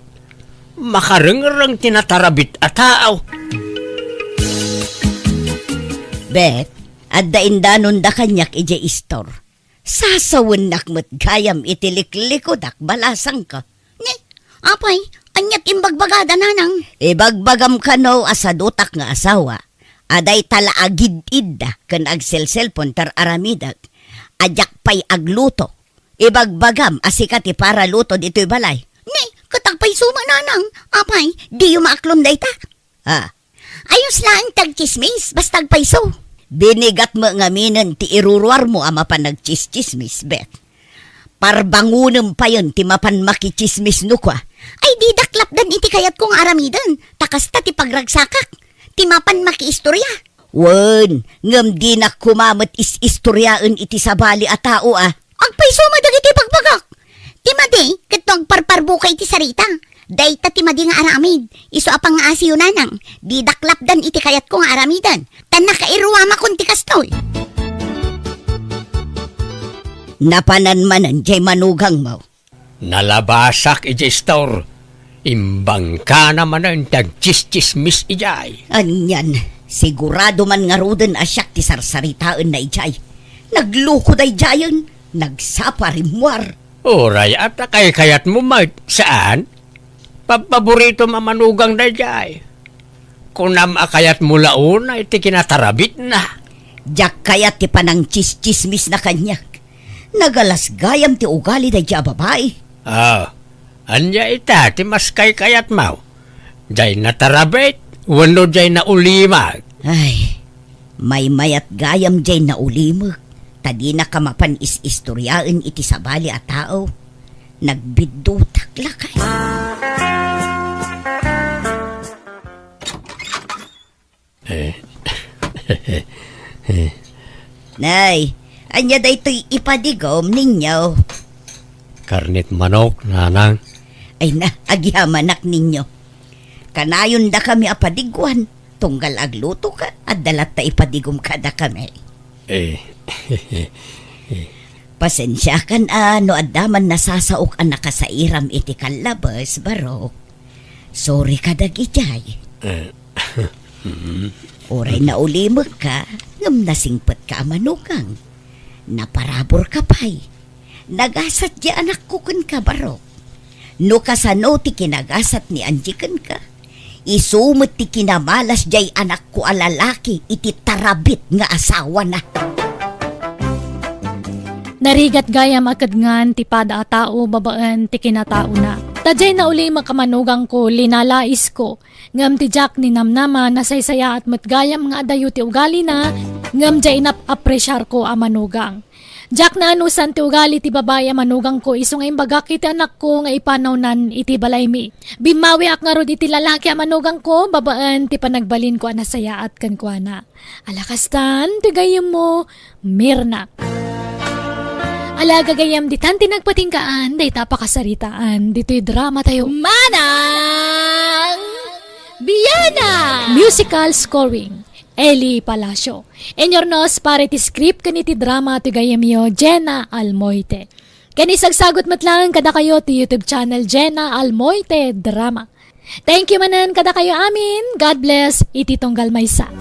Makarengrang tinatarabit at tao. Bet, adda indanon da kanyak ijay istor. Sasawan nakmat gayam itiliklikod balasang ka. Ni, apay, anyat imbagbagada nanang. Ibagbagam ka no asadutak nga asawa. Aday tala agid-idda kan agselselpon tar aramidag. Ajak pay agluto. Ibagbagam asikati para luto dito'y balay. Ni, katagpay suma nanang. Apay, di yung maaklom day ta. Ayos lang tagchismis, basta agpayso. Binigat mo nga minin ti iruruar mo ama pa nagchismismis, Bet. Parbangunem pa yun ti mapan makichismis no kwa. Ay di daklap dan iti kayat kong aramidan. Takasta ti pagragsakak. Ti mapan makiistorya. Wen, ngem di na kumamat is-istoryaan iti sabali a tao ah. Agpaiso madag iti pagbagak. Ti madi, katong parparbuka iti sarita. Dayta ti madi nga aramid. Iso apang nga asiyo nanang. Di daklap dan iti kayat kong aramidan. Tan nakairuama kon ti kastoy. Napananmanan jay manugang mo. Nalabasak ijay store. Imbang ka naman ang tagchis-chismis ijay. Anyan, sigurado man nga ruden asyak ti sarsaritaan na ijay. Nagluko da ijayan, nagsapa rimwar. Oray at kay kayat mo saan? Paborito mamanugang na ijay. Kung namakayat mo laon ay ti kinatarabit na. Diyak kaya ti panang chismis na kanyak. Nagalas gayam ti ugali da ijay babae. Anya ita ti mas kay kayat mo. Jay natarabit, wano jay na ulimag. Ay, may mayat gayam jay na ulimag. Tadi na kamapan is-istoryaan iti sabali at tao. Nagbidutak lakay. Nay, anya da ito'y ipadigom ninyo. Karnit manok, nanang. Ay na, agyamanak ninyo. Kanayon da kami apadigwan. Tunggal agluto ka at dalat ta ipadigom ka da kami. Pasensya kan no addaman nasasaok ang nakasairam iti kalabas, Barok. Sorry ka dagijay. Oray na ulimag ka, ngam nasingpet ka amanugang. Naparabor ka pa'y. Nagasat di anak ko kun ka, Barok. No kasano ti kinagasat ni anjikan ka. Isumot ti kinamalas jay anak ko alalaki iti tarabit nga asawa na. Narigat gayam agad ngan ti pada a tao babaan ti kinatao na. Tadjay na uli makamanugang ko linalais ko. Ngam ti Jack ni namnama nasaysaya at matgayam nga adayo ti ugali na. Ngam jay apresyar ko a manugang. Jack na anusan ti ugali ti babaya manugang ko iso nga imbagak iti anak ko nga ipanawnan iti balay mi. Bimawi ak nga rod iti lalaki a manugang ko babaan ti panagbalin ko anasaya at kankwana. Alakastan ti gayam mo Mirna. Alaga gayam ditan tinagpatingkaan day tapakasaritaan dito'y drama tayo. Manang Biyana! Musical scoring Eli Palacio. Enyornos pare ti script kaniti drama ti gayamyo Jenna Almoite. Kani sagsagot matlang kada kayo ti YouTube channel Jenna Almoite Drama. Thank you manan kada kayo amin. God bless iti tunggal maysa.